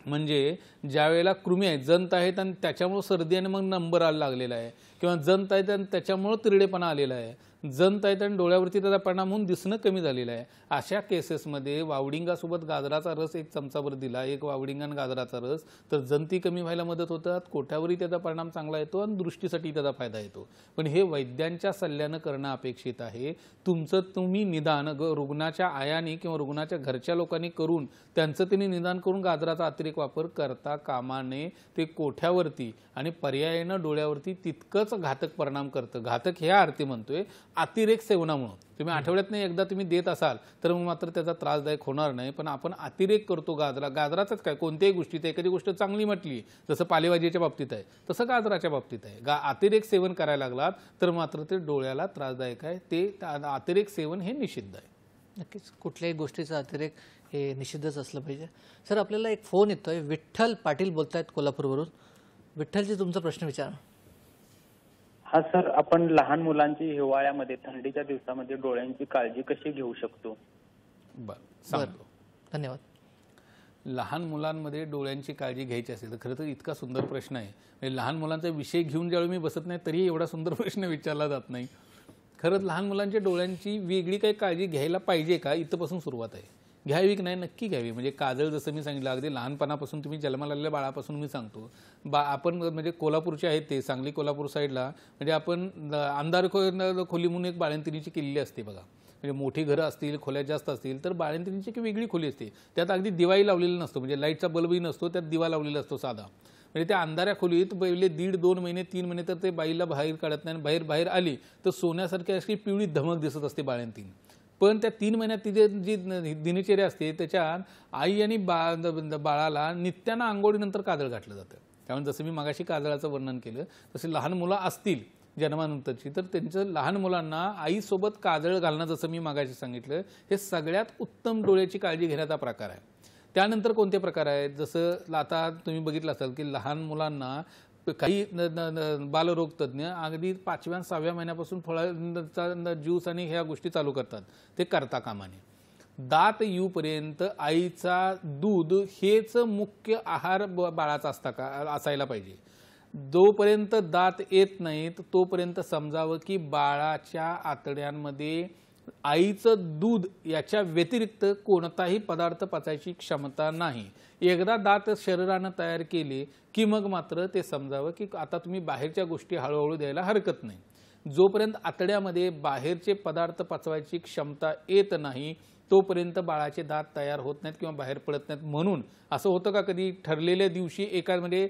म्हणजे ज्या वेळेला कृमी आहेत, जंत आहेत आणि त्याच्यामुळे सर्दी आणि मग नंबर आला लागलेला आहे, किंवा जंत आहेत आणि त्याच्यामुळे तिरडेपणा आलेला आहे, जंत आहेत आणि डोळ्यावरती त्याचा परिणाम होऊन दिसणं कमी झालेलं आहे, अशा केसेसमध्ये वावडिंगासोबत गाजराचा रस 1 चमचाभर दिला, 1 वावडिंग आणि गाजराचा रस, तर जंती कमी व्हायला मदत होतात, कोठ्यावरही त्याचा परिणाम चांगला येतो आणि दृष्टीसाठी त्याचा फायदा येतो. पण हे वैद्यांच्या सल्ल्यानं करणं अपेक्षित आहे. तुम्ही निदान रुग्णाच्या आयाने किंवा रुग्णाच्या घरच्या लोकांनी करून त्यांचं त्यांनी निदान करून गाजराचा अतिरेक वापर करता कामा नये. ते कोठ्यावरती आणि पर्यायानं डोळ्यावरती तितकंच घातक परिणाम करतं. घातक ह्या अर्थी म्हणतोय अतिरेक सेवनामुळे. तुम्ही आठवड्यातनं एकदा तुम्ही देत असाल तर मग मात्र त्याचा त्रासदायक होणार नाही. पण आपण अतिरेक करतो गाजराचाच काय, कोणत्याही गोष्टीत एखादी गोष्ट चांगली म्हटली जसं पालेभाजीच्या बाबतीत आहे तसं गाजराच्या बाबतीत आहे. अतिरेक सेवन करायला लागलात तर मात्र ते डोळ्याला त्रासदायक आहे. ते अतिरेक सेवन हे निषिद्ध आहे. नक्कीच कुठल्याही गोष्टीचा अतिरेक हे निषिद्धच असलं पाहिजे. सर, आपल्याला एक फोन येतोय. विठ्ठल पाटील बोलतायत कोल्हापूरवरून. विठ्ठलजी, तुमचा प्रश्न विचारा. हा सर, आपण लहान मुलांची हिवाळ्यामध्ये थंडीच्या दिवसामध्ये डोळ्यांची काळजी कशी घेऊ शकतो? सांगतो. धन्यवाद. लहान मुलांमध्ये डोळ्यांची काळजी घ्यायची असेल तर खरं तर इतका सुंदर प्रश्न आहे. म्हणजे लहान मुलांचा विषय घेऊन ज्यावेळी मी बसत नाही तरी एवढा सुंदर प्रश्न विचारला जात नाही. खरंच लहान मुलांच्या डोळ्यांची वेगळी काही काळजी घ्यायला पाहिजे का, इथंपासून सुरुवात आहे. घ्यावी की नाही, नक्की घ्यावी. म्हणजे काजळ जसं मी सांगितलं, अगदी लहानपणापासून तुम्ही जन्माला आलेल्या बाळापासून मी सांगतो. आपण म्हणजे कोल्हापूरचे आहेत ते, सांगली कोल्हापूर साईडला म्हणजे आपण अंधार खोली म्हणून एक बाळंतिणीची केलेली असते बघा. म्हणजे मोठी घरं असतील, खोल्या जास्त असतील तर बाळंतिणीची एक वेगळी खोली असते. त्यात अगदी दिवाही लावलेला नसतो, म्हणजे लाईटचा बल्बही नसतो, त्यात दिवा लावलेला असतो साधा. म्हणजे त्या अंधाऱ्या खोलीत पहिले 1.5-2 महिने 3 महिने तर ते बाईला बाहेर काढत नाही. बाहेर आली तर सोन्यासारखी अशी पिवळी धमक दिसत असते बाळंतीण. पण त्या 3 महिन्यात तिचे जी दिनचर्या असते त्याच्यात आई आणि बाळाला नित्यानं आंघोळीनंतर काजळ घातलं जातं. त्यामुळे जसं मी मगाशी काजळाचं वर्णन केलं तसे लहान मुलं असतील जन्मानंतरची तर त्यांचं लहान मुलांना आईसोबत काजळ घालणं, जसं मी मगाशी सांगितलं, हे सगळ्यात उत्तम डोळ्याची काळजी घेण्याचा प्रकार आहे. त्यानंतर कोणते प्रकार आहेत, जसं आता तुम्ही बघितलं असाल की लहान मुलांना काही बालरोग तज्ज्ञ अगदी 5व्या-6व्या महिन्यापासून फळांचा ज्यूस आणि ह्या गोष्टी चालू करतात. ते करता कामा नये. दात येऊपर्यंत आईचा दूध हेच मुख्य आहार बाळाचा असायला पाहिजे. जोपर्यंत दात येत नाहीत तोपर्यंत समजावं की बाळाच्या आतड्यांमध्ये आईचं दूध याच्या व्यतिरिक्त कोणताही पदार्थ पचायची क्षमता नाही. एकदा दात शरीरानं तयार केले की मग मात्र ते समजावं की आता तुम्ही बाहेरच्या गोष्टी हळूहळू द्यायला हरकत नाही. जोपर्यंत आतड्यामध्ये बाहेरचे पदार्थ पचवायची क्षमता येत नाही तोपर्यंत बाळाचे दात तयार होत नाहीत किंवा बाहेर पडत नाहीत. म्हणून असं होतं का कधी ठरलेल्या दिवशी म्हणजे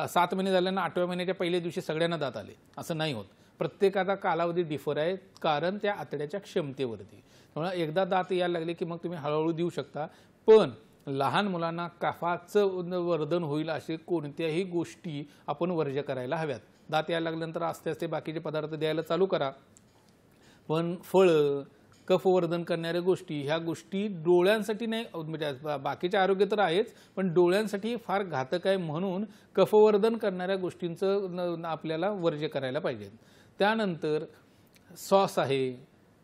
7 महिने झाल्यानं 8व्या महिन्याच्या पहिल्या दिवशी सगळ्यांना दात आले, असं नाही होत. प्रत्येकाचा कालावधी डिफर आहे कारण त्या आतड्याच्या क्षमतेवरती. त्यामुळे एकदा दात यायला लागले की मग तुम्ही हळूहळू देऊ शकता. पण लहान मुलांना कफाचं वर्धन होईल असे कोणत्याही गोष्टी आपण वर्ज करायला हव्यात. दात यायला लागल्यानंतर आस्ते आस्ते बाकीचे पदार्थ द्यायला चालू करा, पण फळं, कफवर्धन करणाऱ्या गोष्टी ह्या गोष्टी डोळ्यांसाठी नाही, म्हणजे बाकीचे आरोग्य तर आहेच, पण डोळ्यांसाठी फार घातक आहे, म्हणून कफवर्धन करणाऱ्या गोष्टींचं आपल्याला वर्ज्य करायला पाहिजे. त्यानंतर सॉस आहे,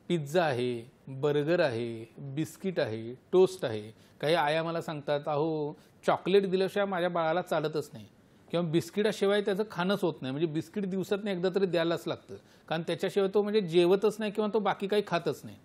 पिझ्झा आहे, बर्गर आहे, बिस्किट आहे, टोस्ट आहे. काही आया मला सांगतात, अहो चॉकलेट दिल्याशिवाय माझ्या बाळाला चालतच नाही, किंवा बिस्किटाशिवाय त्याचं खाणंच होत नाही, म्हणजे बिस्किट दिवसातून एकदा तरी द्यायलाच लागतं, कारण त्याच्याशिवाय तो म्हणजे जेवतच नाही किंवा तो बाकी काही खातच नाही.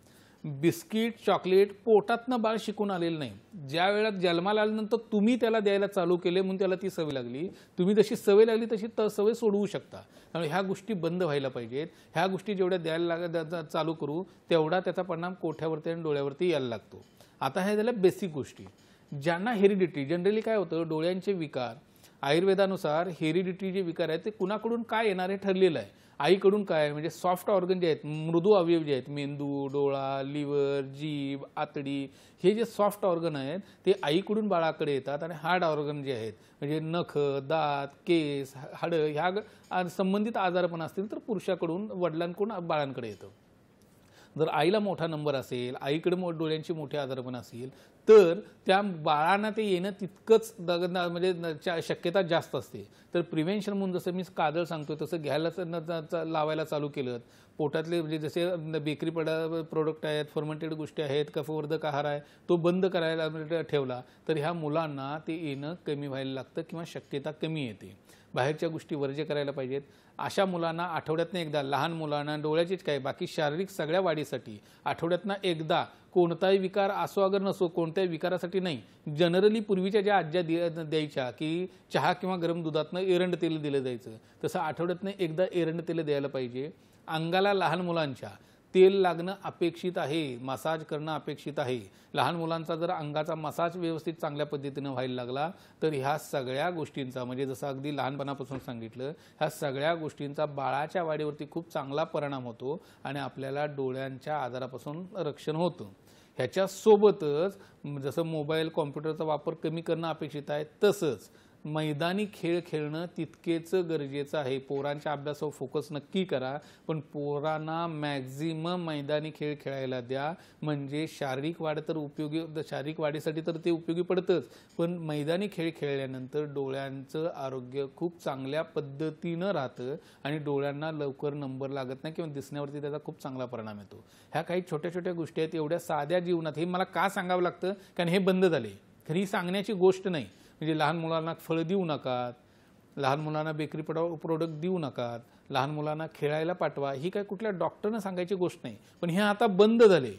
बिस्किट, चॉकलेट पोटातनं बाळ शिकून आलेलं नाही. ज्या वेळात जन्माला आल्यानंतर तुम्ही त्याला द्यायला चालू केले म्हणून त्याला ती सवय लागली. तुम्ही जशी सवय लागली तशी सवय सोडवू शकता. त्यामुळे ह्या गोष्टी बंद व्हायला पाहिजेत. ह्या गोष्टी जेवढ्या द्यायला चालू करू तेवढा त्याचा परिणाम कोठ्यावरती आणि डोळ्यावरती यायला लागतो. आता हे झाल्या बेसिक गोष्टी. ज्यांना हेरिडिटी, जनरली काय होतं, डोळ्यांचे विकार आयुर्वेदानुसार हेरिडिटी जे विकार आहेत ते कुणाकडून काय येणार हे ठरलेलं आहे. आईकडून काय, म्हणजे सॉफ्ट ऑर्गन जे आहेत, मृदू अवयव जे आहेत, मेंदू, डोळा, लिव्हर, जीभ, आतडी, हे जे सॉफ्ट ऑर्गन आहेत ते आईकडून बाळाकडे येतात. आणि हार्ड ऑर्गन जे आहेत, म्हणजे नख, दात, केस, हाडं ह्या संबंधित आजारपण असतील तर पुरुषाकडून, वडिलांकडून बाळांकडे येतं. जर आईला मोठा नंबर असेल, आईकडे डोळ्यांची मोठी आजारपण असेल, तर त्या बाळांना ते येणं तितकंच म्हणजे शक्यता जास्त असते. तर प्रिव्हेन्शन म्हणून जसं मी काजळ सांगतो तसं घ्यायला लावायला चालू केलं, पोटातले म्हणजे जसे बेकरी प्रोडक्ट आहेत, फर्मेंटेड गोष्टी आहेत, कफवर्धक आहार आहे, तो बंद करायला ठेवला, तर ह्या मुलांना ते येणं कमी व्हायला लागतं किंवा शक्यता कमी येते. बाहेरच्या गोष्टी वर्ज्य करायला पाहिजेत. अशा मुलांना आठवड्यातनं एकदा, लहान मुलांना डोळ्याचीच काय बाकी शारीरिक सगळ्या वाढीसाठी आठवड्यातनं एकदा, कोणताही विकार असो अगर नसो, कोणत्याही विकारासाठी नाही, जनरली पूर्वीच्या ज्या आज्या द्यायच्या की चहा किंवा गरम दुधातनं एरंड तेल दिलं जायचं, तसं आठवड्यातनं एकदा एरंड तेल द्यायला पाहिजे. अंगाला लहान मुलांच्या तेल लागणं अपेक्षित आहे, मसाज करणं अपेक्षित आहे. लहान मुलांचा जर अंगाचा मसाज व्यवस्थित चांगल्या पद्धतीनं व्हायला लागला तर ह्या सगळ्या गोष्टींचा, म्हणजे जसं अगदी लहानपणापासून सांगितलं, ह्या सगळ्या गोष्टींचा बाळाच्या वाढीवरती खूप चांगला परिणाम होतो आणि आपल्याला डोळ्यांच्या आजारापासून रक्षण होतं. ह्याच्यासोबतच जसं मोबाईल, कॉम्प्युटरचा वापर कमी करणं अपेक्षित आहे, तसंच मैदानी खेळ खेळणं तितकेच गरजेचं आहे. पोरांच्या अभ्यासावर फोकस नक्की करा, पण पोरांना मॅक्झिमम मैदानी खेळ खेळायला द्या. म्हणजे शारीरिक वाढ तर उपयोगी, शारीरिक वाढीसाठी तर ते उपयोगी पडतंच, पण मैदानी खेळ खेळल्यानंतर डोळ्यांचं आरोग्य खूप चांगल्या पद्धतीनं राहतं आणि डोळ्यांना लवकर नंबर लागत नाही किंवा दिसण्यावरती त्याचा खूप चांगला परिणाम येतो. ह्या काही छोट्या छोट्या गोष्टी आहेत, एवढ्या साध्या जीवनात हे मला का सांगावं लागतं, कारण हे बंद झाले. खरी सांगण्याची गोष्ट नाही. म्हणजे लहान मुलांना फळं देऊ नका, लहान मुलांना बेकरी प्रोडक्ट देऊ नका, लहान मुलांना खेळायला पाठवा, ही काय कुठल्या डॉक्टरनं सांगायची गोष्ट नाही, पण हे आता बंद झाले.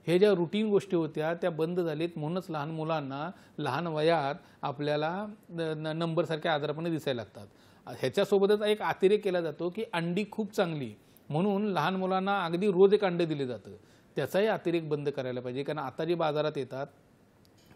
हे ज्या रुटीन गोष्टी होत्या त्या बंद झालेत, म्हणूनच लहान मुलांना लहान वयात आपल्याला नंबरसारख्या आजारपणे दिसायला लागतात. ह्याच्यासोबतच एक अतिरेक केला जातो की अंडी खूप चांगली, म्हणून लहान मुलांना अगदी रोज एक अंडे दिले जातं. त्याचाही अतिरेक बंद करायला पाहिजे, कारण आता जे बाजारात येतात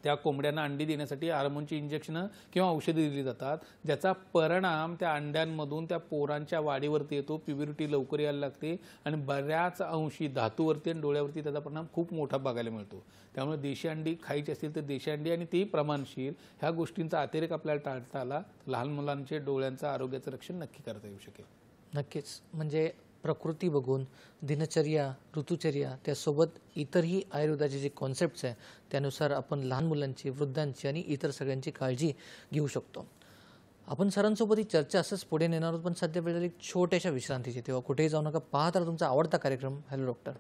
त्या कोंबड्यांना अंडी देण्यासाठी हार्मोनची इंजेक्शनं किंवा औषधे दिली जातात, ज्याचा परिणाम त्या अंड्यांमधून त्या पोरांच्या वाढीवरती येतो. प्युबर्टी लवकर यायला लागते आणि बऱ्याच अंशी धातूवरती आणि डोळ्यावरती त्याचा परिणाम खूप मोठा बघायला मिळतो. त्यामुळे देशी अंडी खायची असतील तर देशी अंडी, आणि तेही प्रमाणशीर. ह्या गोष्टींचा अतिरेक आपल्याला टाळता आला, लहान मुलांचे डोळ्यांचं आरोग्याचं रक्षण नक्की करता येऊ शकेल. नक्कीच. म्हणजे प्रकृती बघून, दिनचर्या, ऋतुचर्या, त्यासोबत इतरही आयुर्वेदाचे जे कॉन्सेप्ट्स आहे त्यानुसार आपण लहान मुलांची, वृद्धांची आणि इतर सगळ्यांची काळजी घेऊ शकतो. आपण सरांसोबत ही चर्चा असंच पुढे नेणार आहोत, पण सध्या वेळेला एक छोट्याशा विश्रांतीची. तेव्हा कुठेही जाऊ नका, पाहत राहा तुमचा आवडता कार्यक्रम हॅलो डॉक्टर.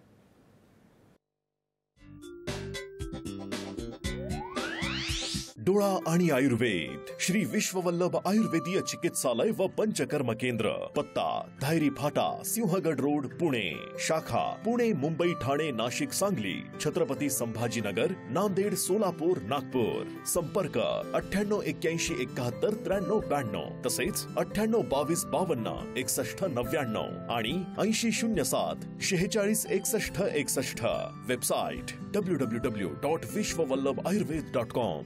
डोळा आणि आयुर्वेद श्री विश्ववल्लभ आयुर्वेदीय चिकित्सालय व पंचकर्म केंद्र. पत्ता धायरी फाटा, सिंहगड रोड, पुणे. शाखा पुणे, मुंबई, ठाणे, नाशिक, सांगली, छत्रपती संभाजीनगर, नांदेड, सोलापूर, नागपूर. संपर्क 9881719392 तसेच 9822526199 आणि 8007466161. Website www.vishwavallabhayurved.com.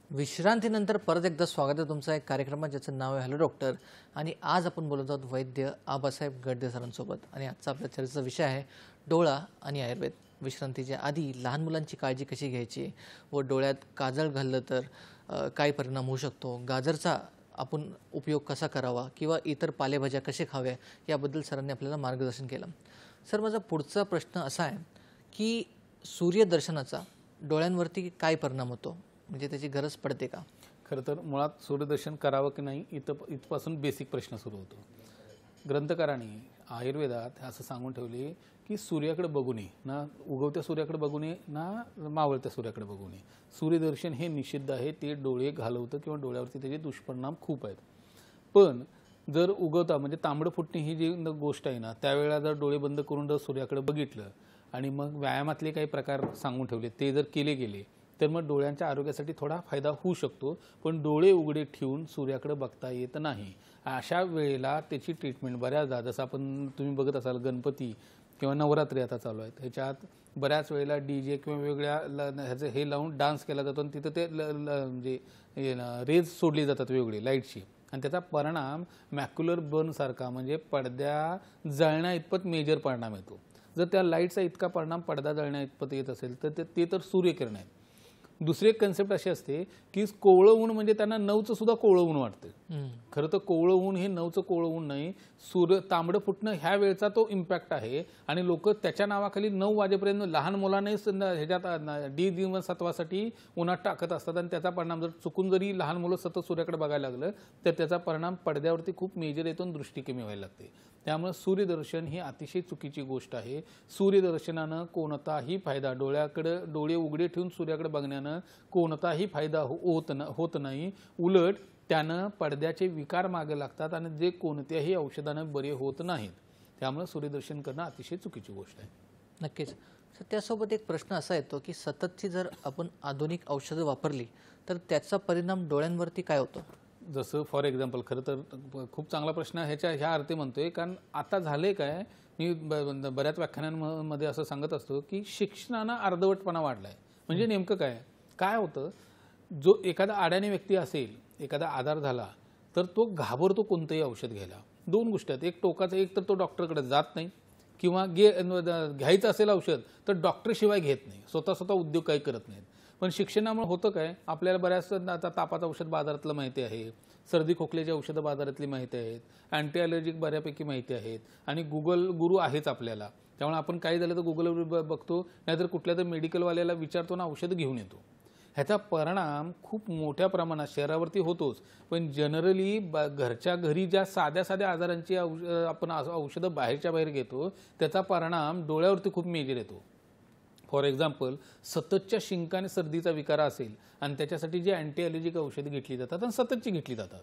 विश्रांतीनंतर परत एकदा स्वागत आहे तुमचं एक कार्यक्रमात ज्याचं नाव आहे हॅलो डॉक्टर. आणि आज आपण बोलत आहोत वैद्य आबासाहेब गडदे सरांसोबत. आणि आजचा आपल्या चर्चेचा विषय आहे डोळा आणि आयुर्वेद. विश्रांतीच्या आधी लहान मुलांची काळजी कशी घ्यायची व डोळ्यात काजळ घाललं तर काय परिणाम होऊ शकतो, गाजरचा आपण उपयोग कसा करावा किंवा इतर पालेभाज्या कसे खाव्या याबद्दल सरांनी आपल्याला मार्गदर्शन केलं. सर, माझा पुढचा प्रश्न असा आहे की सूर्यदर्शनाचा डोळ्यांवरती काय परिणाम होतो, म्हणजे त्याची गरज पडते का? खरं तर मुळात सूर्यदर्शन करावं की नाही इथपासून बेसिक प्रश्न सुरू होतो. ग्रंथकारांनी आयुर्वेदात असं सांगून ठेवले की सूर्याकडे बघू नये, ना उगवत्या सूर्याकडे बघू नये ना मावळत्या सूर्याकडे बघू नये. सूर्यदर्शन हे निषिद्ध आहे, ते डोळे घालवतं किंवा डोळ्यावरती त्याचे दुष्परिणाम खूप आहेत. पण जर उगवता म्हणजे तांबडं फुटणे ही जी गोष्ट आहे ना, त्यावेळेला जर डोळे बंद करून जर सूर्याकडे बघितलं आणि मग व्यायामातले काही प्रकार सांगून ठेवले ते जर केले गेले तर मग डोळ्यांच्या आरोग्यासाठी थोडा फायदा होऊ शकतो. पण डोळे उघडे ठेवून सूर्याकडे बघता येत नाही. अशा वेळेला त्याची ट्रीटमेंट बऱ्याचदा, जसं आपण तुम्ही बघत असाल गणपती किंवा नवरात्री आता चालू आहेत, ह्याच्यात बऱ्याच वेळेला DJ किंवा वेगवेगळ्या ह्याचं हे लावून डान्स केला जातो आणि तिथं ते म्हणजे रेज सोडली जातात वेगवेगळी लाईटची, आणि त्याचा परिणाम मॅक्युलर बर्नसारखा म्हणजे पडद्या जळण्या इतपत मेजर परिणाम येतो. जर त्या लाईटचा इतका परिणाम पडदा जळण्या इतपत येत असेल तर ते तर सूर्यकिरण आहेत. दुसरी एक कन्सेप्ट अशी असते की कोवळं ऊन म्हणजे त्यांना नऊचं सुद्धा कोवळं ऊन वाटतं. खरं तर कोवळं ऊन हे नऊचं कोवळं ऊन नाही, तांबडं फुटणं ह्या वेळचा तो इम्पॅक्ट आहे. आणि लोक त्याच्या नावाखाली 9 वाजेपर्यंत लहान मुलांनाही ह्याच्यात जीवनसत्वासाठी उन्हात टाकत असतात, आणि त्याचा परिणाम जर चुकून जरी लहान मुलं सतत सूर्याकडे बघायला लागलं तर त्याचा परिणाम पडद्यावरती खूप मेजर येतो आणि दृष्टी कमी व्हायला लागते. त्यामुळे सूर्यदर्शन ही अतिशय चुकीची गोष्ट आहे. सूर्यदर्शनानं कोणताही फायदा, डोळे उघडे ठेवून सूर्याकडे बघण्यानं कोणताही फायदा होत नाही. उलट त्यानं पडद्याचे विकार मागे लागतात आणि जे कोणत्याही औषधानं बरे होत नाहीत. त्यामुळे सूर्यदर्शन करणं अतिशय चुकीची गोष्ट आहे. नक्कीच. तर त्यासोबत एक प्रश्न असा येतो की सततची जर आपण आधुनिक औषधं वापरली तर त्याचा परिणाम डोळ्यांवरती काय होतो? जसं फॉर एक्झाम्पल, खरं तर खूप चांगला प्रश्न ह्या अर्थी म्हणतोय, कारण आता झाले काय, मी बऱ्याच व्याख्यानांमध्ये असं सांगत असतो की शिक्षणानं अर्धवटपणा वाढलाय. म्हणजे नेमकं काय होतं, जो एखादा आड्याने व्यक्ती असेल, एखादा आजार झाला तर तो घाबरतो कोणतंही औषध घ्यायला. 2 गोष्टी आहेत, एक टोकाचं, एक तर तो डॉक्टरकडे जात नाही किंवा घ्यायचं असेल औषध तर डॉक्टरशिवाय घेत नाही, स्वतः उद्योग काही करत नाहीत. पण शिक्षणामुळे होतं काय, आपल्याला बऱ्याच आता तापाचं औषध बाजारातलं माहिती आहे, सर्दी खोकल्याची औषधं बाजारातली माहिती आहेत, अँटी ॲलर्जिक बऱ्यापैकी माहिती आहेत, आणि गुगल गुरु आहेच आपल्याला. त्यामुळे आपण काही झालं तर गुगलवर बघतो, नाहीतर कुठल्या तर मेडिकलवाल्याला विचारतो ना औषधं घेऊन येतो. ह्याचा परिणाम खूप मोठ्या प्रमाणात शहरावरती होतोच, पण जनरली घरच्या घरी ज्या साध्या आजारांची आपण औषधं बाहेरच्या बाहेर घेतो त्याचा परिणाम डोळ्यावरती खूप मेजर येतो. फॉर एक्झाम्पल, सततच्या शिंकाने सर्दीचा विकार असेल आणि त्याच्यासाठी जी अँटी ॲलर्जिक औषधं घेतली जातात आणि सततची घेतली जातात.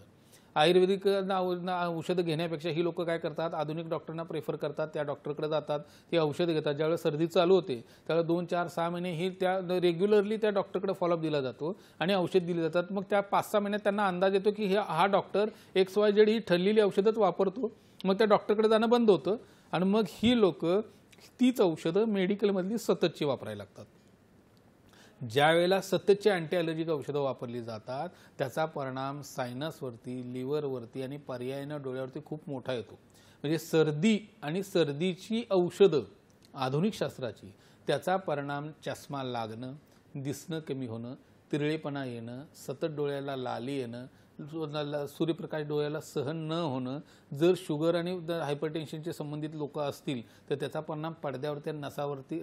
आयुर्वेदिक औषधं घेण्यापेक्षा ही लोक काय करतात, आधुनिक डॉक्टरांना प्रेफर करतात, त्या डॉक्टरकडे जातात, ती औषधं घेतात. ज्यावेळेस सर्दी चालू होते त्यावेळेस 2, 4, 6 महिने ही त्या रेग्युलरली त्या डॉक्टरकडे फॉलोअप दिला जातो आणि औषध दिली जातात. मग त्या 5-6 महिन्यात त्यांना अंदाज येतो की हा डॉक्टर XYZ ही ठरलेली औषधच वापरतो. मग त्या डॉक्टरकडे जाणं बंद होतं आणि मग ही लोक तीच औषधं मेडिकलमधली सततची वापरायला लागतात. ज्या वेळेला सततची अँटी ॲलर्जिक औषधं वापरली जातात त्याचा परिणाम सायनसवरती, लिव्हरवरती आणि पर्यायानं डोळ्यावरती खूप मोठा येतो. म्हणजे सर्दी आणि सर्दीची औषधं आधुनिक शास्त्राची, त्याचा परिणाम चष्मा लागणं, दिसणं कमी होणं, तिरळेपणा येणं, सतत डोळ्याला लाली येणं, सूर्यप्रकाश डोळ्याला सहन न होणं, जर शुगर आणि हायपरटेन्शनचे संबंधित लोक असतील तर त्याचा परिणाम पडद्यावरती,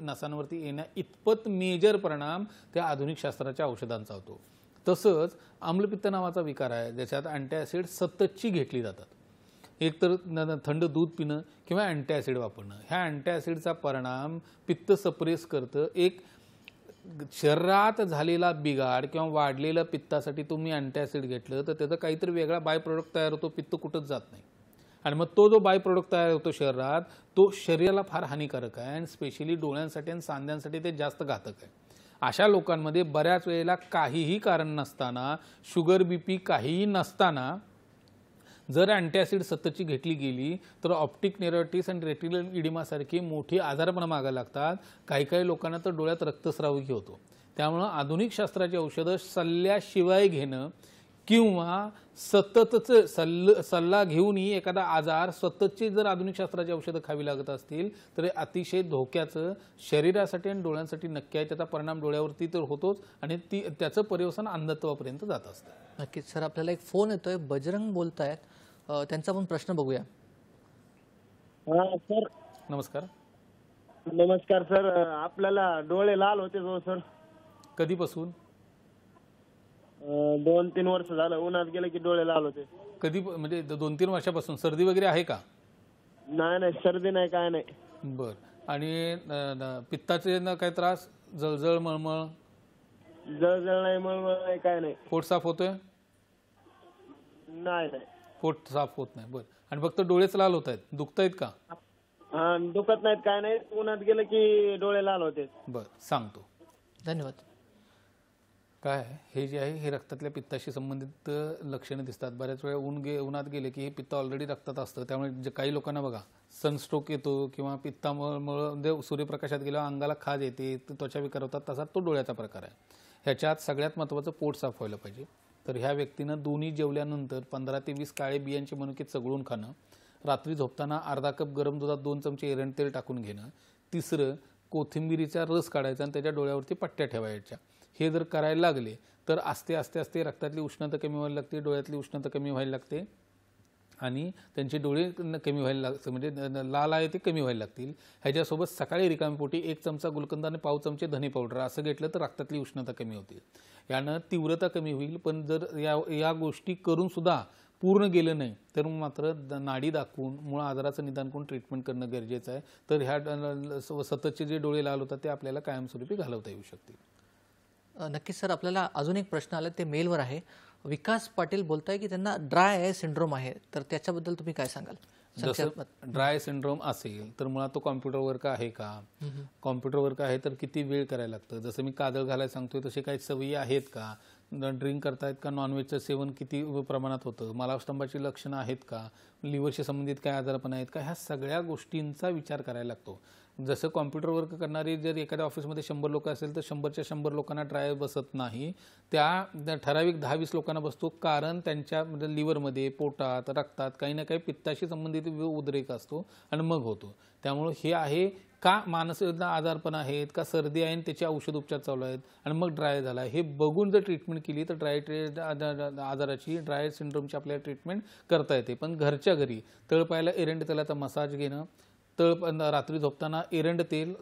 नसांवरती येण्या इतपत मेजर परिणाम त्या आधुनिक शास्त्राच्या औषधांचा होतो. तसंच आम्लपित्त नावाचा विकार आहे ज्याच्यात अँटीॲसिड सततची घेतली जातात. एक तर थंड दूध पिणं किंवा अँटीॲसिड वापरणं. ह्या अँटीॲसिडचा परिणाम पित्त सप्रेस करतं. एक शरीरात झालेला बिघाड किंवा वाढलेल्या पित्तासाठी तुम्ही अँटीॲसिड घेतलं तर त्याचा काहीतरी वेगळा बाय प्रोडक्ट तयार होतो, पित्त कुठंच जात नाही. आणि मग तो जो बाय प्रोडक्ट तयार होतो शरीरात, तो शरीराला फार हानिकारक आहे आणि स्पेशली डोळ्यांसाठी आणि सांध्यांसाठी ते जास्त घातक आहे. अशा लोकांमध्ये बऱ्याच वेळेला काहीही कारण नसताना, शुगर BP काहीही नसताना जर अँटीॲसिड सततची घेतली गेली तर ऑप्टिक नेरायटिस आणि रेटिनल इडिमासारखी मोठी आजार पण मागे लागतात. काही लोकांना तर डोळ्यात रक्तस्रावही होतो. त्यामुळे आधुनिक शास्त्राची औषधं सल्ल्याशिवाय घेणं किंवा सततच सल्ला घेऊनही एखादा आजार स्वतःची जर आधुनिक शास्त्राची औषधं खावी लागत असतील तर हे अतिशय धोक्याचं शरीरासाठी आणि डोळ्यांसाठी नक्की आहे. त्याचा परिणाम डोळ्यावरती तर होतोच आणि त्याचं पर्यवसान अंधत्वापर्यंत जात असतं. नक्कीच सर. आपल्याला एक फोन येतोय, बजरंग बोलतायत, त्यांचा पण प्रश्न बघूया. हा सर, नमस्कार. नमस्कार सर. आपल्याला डोळे लाल होते हो सर. कधीपासून? 2-3 वर्ष झालं. उन्हात गेलं की डोळे लाल होते. कधी म्हणजे 2-3 वर्षापासून? सर्दी वगैरे आहे का? नाही, सर्दी नाही, काय नाही. बर. आणि पित्ताचे काय त्रास? जळजळ, मळमळ? जळजळ नाही, मळमळ नाही, काय नाही. पोट साफ होतोय? नाही. पोट साफ होत नाही. बर. आणि फक्त डोळेच लाल होत आहेत, दुखतायत का? हा, दुखत नाहीत, काय नाही. उन्हात गेलं की डोळे लाल होते. बर, सांगतो. धन्यवाद. काय हे जे आहे हे रक्तातल्या पित्ताशी संबंधित लक्षणे दिसतात. बऱ्याच वेळा उन्हात गेले की हे पित्त ऑलरेडी रक्तात असतं. त्यामुळे जे काही लोकांना बघा सनस्ट्रोक येतो किंवा पित्तामुळे म्हणजे सूर्यप्रकाशात गेल्यावर अंगाला खाज येते, त्वचा विकार होतात, तसा तो डोळ्याचा प्रकार आहे. ह्याच्यात सगळ्यात महत्त्वाचं पोट साफ व्हायला पाहिजे. तर ह्या व्यक्तीनं दोन्ही जेवल्यानंतर 15 ते 20 काळे बियांचे मनुके चघळून खाणं, रात्री झोपताना अर्धा कप गरम दुधात 2 चमचे एरंड तेल टाकून घेणं, तिसरं कोथिंबिरीचा रस काढायचा आणि त्याच्या डोळ्यावरती पट्ट्या ठेवायच्या. हे जर करायला लागले तर आस्ते आस्ते रक्तातली उष्णता कमी व्हायला लागते, डोळ्यातली उष्णता कमी व्हायला लागते आणि त्यांचे डोळे कमी व्हायला लागते, म्हणजे लाल आहे ते कमी व्हायला लागतील. ह्याच्यासोबत सकाळी रिकामीपोटी 1 चमचा गुलकंद आणि पाव चमचे धने पावडर असं घेतलं तर रक्तातली उष्णता कमी होते. यानं तीव्रता कमी होईल. पण जर या गोष्टी करून सुद्धा पूर्ण गेलं नाही तर मात्र नाडी दाखवून मूळ आजाराचं निदान करून ट्रीटमेंट करणं गरजेचं आहे. तर ह्या सततचे जे डोळे लाल होतात ते आपल्याला कायमस्वरूपी घालवता येऊ शकतील. नक्कीच सर. आपल्याला अजून एक प्रश्न आला, ते मेलवर आहे. विकास पाटील बोलताय की त्यांना ड्राय आय सिंड्रोम आहे, तर त्याच्याबद्दल तुम्ही काय सांगाल? जसं ड्राय सिंड्रोम असेल तर मुळात तो कॉम्प्युटर वर्क आहे का, कॉम्प्युटर वर्क आहे तर किती वेळ करायला लागतं, जसं मी काजळ घालायला सांगतोय तसे काही सवयी आहेत का, ड्रिंक करतायत का, नॉनव्हेजचं सेवन किती प्रमाणात होतं, मलास्तंभाची लक्षणं आहेत का, लिव्हरशी संबंधित काय आजारपण आहेत का, ह्या सगळ्या गोष्टींचा विचार करायला लागतो. जसं कॉम्प्युटर वर्क करणारी जर एखाद्या ऑफिसमध्ये 100 लोक असेल तर 100च्या 100 लोकांना ड्राय बसत नाही. त्या ठराविक 10-20 लोकांना बसतो, कारण त्यांच्या लिव्हरमध्ये, पोटात, रक्तात काही ना काही पित्ताशी संबंधित उद्रेक असतो आणि मग होतो. त्यामुळे हे आहे का मानसिक आजारपण आहेत का सर्दी आहे आणि त्याचे औषध उपचार चालू आहेत आणि मग ड्राय झाला, हे बघून जर ट्रीटमेंट केली तर आजाराची ड्राय सिंड्रोमची आपल्याला ट्रीटमेंट करता येते. पण घरच्या घरी तळपायाला एरंड तेलाचा मसाज घेणं, रात्री झोपताना एरंड तेल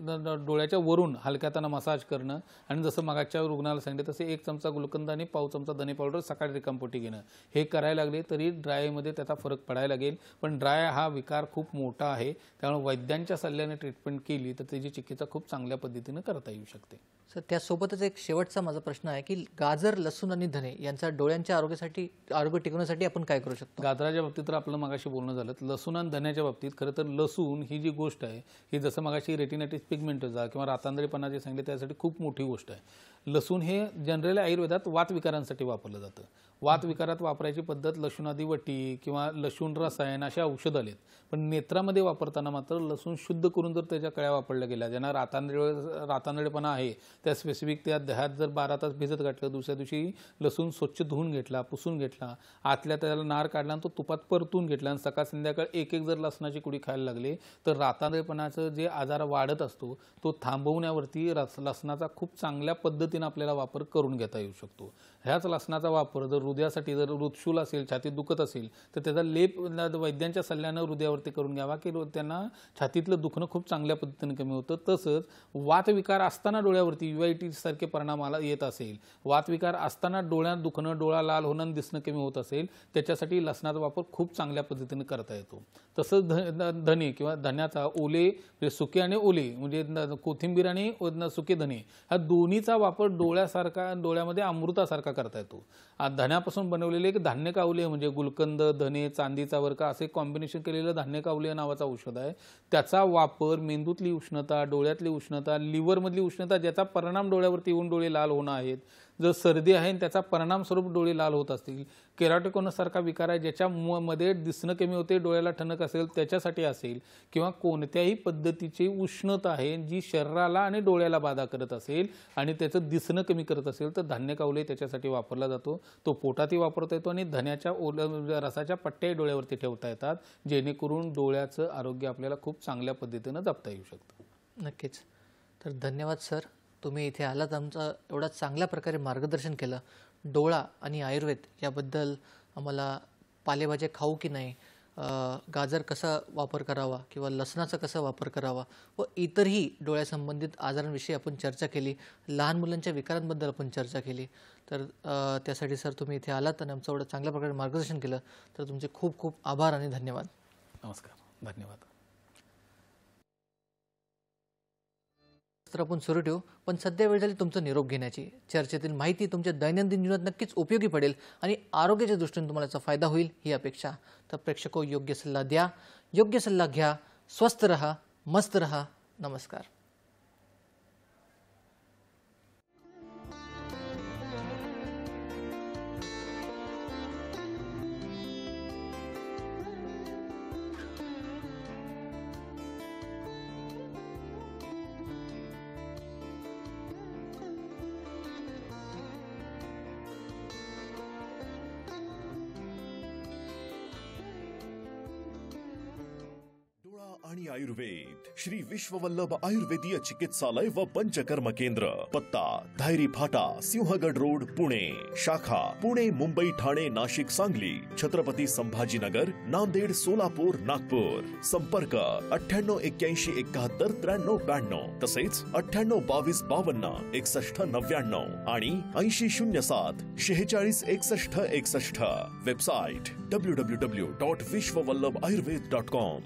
डोळ्याच्या वरून हलक्या हाताने मसाज करणं आणि जसं मागच्या रुग्णाला सांगितलं तसे 1 चमचा गुलकंद आणि पाव चमचा धने पावडर सकाळी रिकामपोटी घेणं, हे करायला लागले तरी ड्रायमध्ये त्याचा फरक पडायला लागेल. पण ड्राय हा विकार खूप मोठा आहे, त्यामुळे वैद्यांच्या सल्ल्याने ट्रीटमेंट केली तर त्याची चिकित्सा खूप चांगल्या पद्धतीने करता येऊ शकते. सर, त्यासोबतच एक शेवटचा माझा प्रश्न आहे की गाजर, लसूण आणि धने यांचा डोळ्यांच्या आरोग्य टिकवण्यासाठी आपण काय करू शकतो? गाजराच्या बाबतीत तर आपलं मगाशी बोलणं झालं. लसूण आणि धन्याच्या बाबतीत खरं तर लसूण ही जी गोष्ट आहे ही जसं मगाशी रेटिनायटिस पिगमेंटोजा किंवा रातांधळेपणा जे सांगितले त्यासाठी खूप मोठी गोष्ट आहे. लसूण हे जनरली आयुर्वेदात वातविकारांसाठी वापरलं जातं. वातविकारात वापरायची पद्धत लसूणादी वटी किंवा लसूण रसायन अशा औषध आलेत. पण नेत्रामध्ये वापरताना मात्र लसूण शुद्ध करून जर त्याच्या कळ्या वापरल्या गेल्या, ज्यांना रातांधळेपणा आहे त्या स्पेसिफिक त्या दह्यात जर 12 तास भिजत घातलं, दुसऱ्या दिवशी लसूण स्वच्छ धुवून घेतला, पुसून घेतला, आतल्या त्याला नार काढला आणि तो तुपात परतून घेतला आणि सकाळ संध्याकाळ एक जर लसणाची कुडी खायला लागले तर रातांधळेपणाचं जे आजार वाढत असतो तो थांबवण्यावरती लसणाचा खूप चांगल्या पद्धतीने आपल्याला वापर करून घेता येऊ शकतो. ह्याच लसणाचा वापर जर हृदयासाठी, जर हृदशूल असेल, छातीत दुखत असेल तर त्याचा लेप वैद्यांच्या सल्ल्यानं हृदयावरती करून घ्यावा की त्यांना छातीतलं दुखणं खूप चांगल्या पद्धतीने कमी होतं. तसंच वातविकार असताना डोळ्यावरती UIT सारखे परिणाम येत असेल, वातविकार असताना डोळ्यात दुखणं, डोळा लाल होणं, दिसणं कमी होत असेल, त्याच्यासाठी लसणाचा वापर खूप चांगल्या पद्धतीने करता येतो. तसंच धने किंवा धन्याचा ओले, सुके आणि ओले म्हणजे कोथिंबीर आणि सुके धने ह्या दोन्हीचा वापर डोळ्यामध्ये अमृतासारखा करता येतो. धन्यापासून बनवलेले एक धान्य कावले म्हणजे गुलकंद, धने, चांदीचा वर्का असे कॉम्बिनेशन केलेलं धान्य कावले नावाचं औषध आहे. त्याचा वापर मेंदूतली उष्णता, डोळ्यातली उष्णता, लिव्हरमधली उष्णता ज्याचा परिणाम डोळ्यावरती येऊन डोळे लाल होणं आहेत जर सर्दी आहे आणि त्याचा परिणामस्वरूप डोळे लाल होत असतील, केराटिकोनस सारखा विकार आहे ज्याच्या मध्ये दिसणं कमी होते, डोळ्याला ठणक असेल त्याच्यासाठी असेल, किंवा कोणत्याही पद्धतीची उष्णता आहे जी शरीराला आणि डोळ्याला बाधा करत असेल आणि त्याचं दिसणं कमी करत असेल तर धान्य कावले त्याच्यासाठी वापरला जातो. तो पोटातही वापरता येतो आणि धन्याच्या रसाच्या पट्ट्याही डोळ्यावरती ठेवता येतात, जेणेकरून डोळ्याचं आरोग्य आपल्याला खूप चांगल्या पद्धतीनं जपता येऊ शकतं. नक्कीच. तर धन्यवाद सर, तुम्ही इथे आलात, आमचं एवढा चांगल्या प्रकारे मार्गदर्शन केलं. डोळा आणि आयुर्वेद याबद्दल आम्हाला पालेभाज्या खाऊ की नाही, गाजर कसा वापर करावा किंवा लसणाचा कसा वापर करावा व इतरही डोळ्यासंबंधित आजारांविषयी आपण चर्चा केली. लहान मुलांच्या विकारांबद्दल आपण चर्चा केली. तर त्यासाठी सर तुम्ही इथे आलात आणि आमचं एवढं चांगल्या प्रकारे मार्गदर्शन केलं, तर तुमचे खूप खूप आभार आणि धन्यवाद. नमस्कार, धन्यवाद. तर आपण सुरू ठेवू, पण सध्या वेळ झाली तुमचा निरोप घेण्याची. चर्चेतील माहिती तुमच्या दैनंदिन जीवनात नक्कीच उपयोगी पडेल आणि आरोग्याच्या दृष्टीने तुम्हाला याचा फायदा होईल ही अपेक्षा. तर प्रेक्षको, योग्य सल्ला द्या, योग्य सल्ला घ्या, स्वस्थ रहा, मस्त रहा. नमस्कार. आणि आयुर्वेद श्री विश्ववल्लभ आयुर्वेदीय चिकित्सालय व पंचकर्म केंद्र. पत्ता धायरी फाटा, सिंहगड रोड, पुणे. शाखा पुणे, मुंबई, ठाणे, नाशिक, सांगली, छत्रपती संभाजीनगर, नांदेड, सोलापूर, नागपूर. संपर्क 9881719392 तसेच 9822526199 आणि 8007466161. Website www.vishwavallabhayurved.com.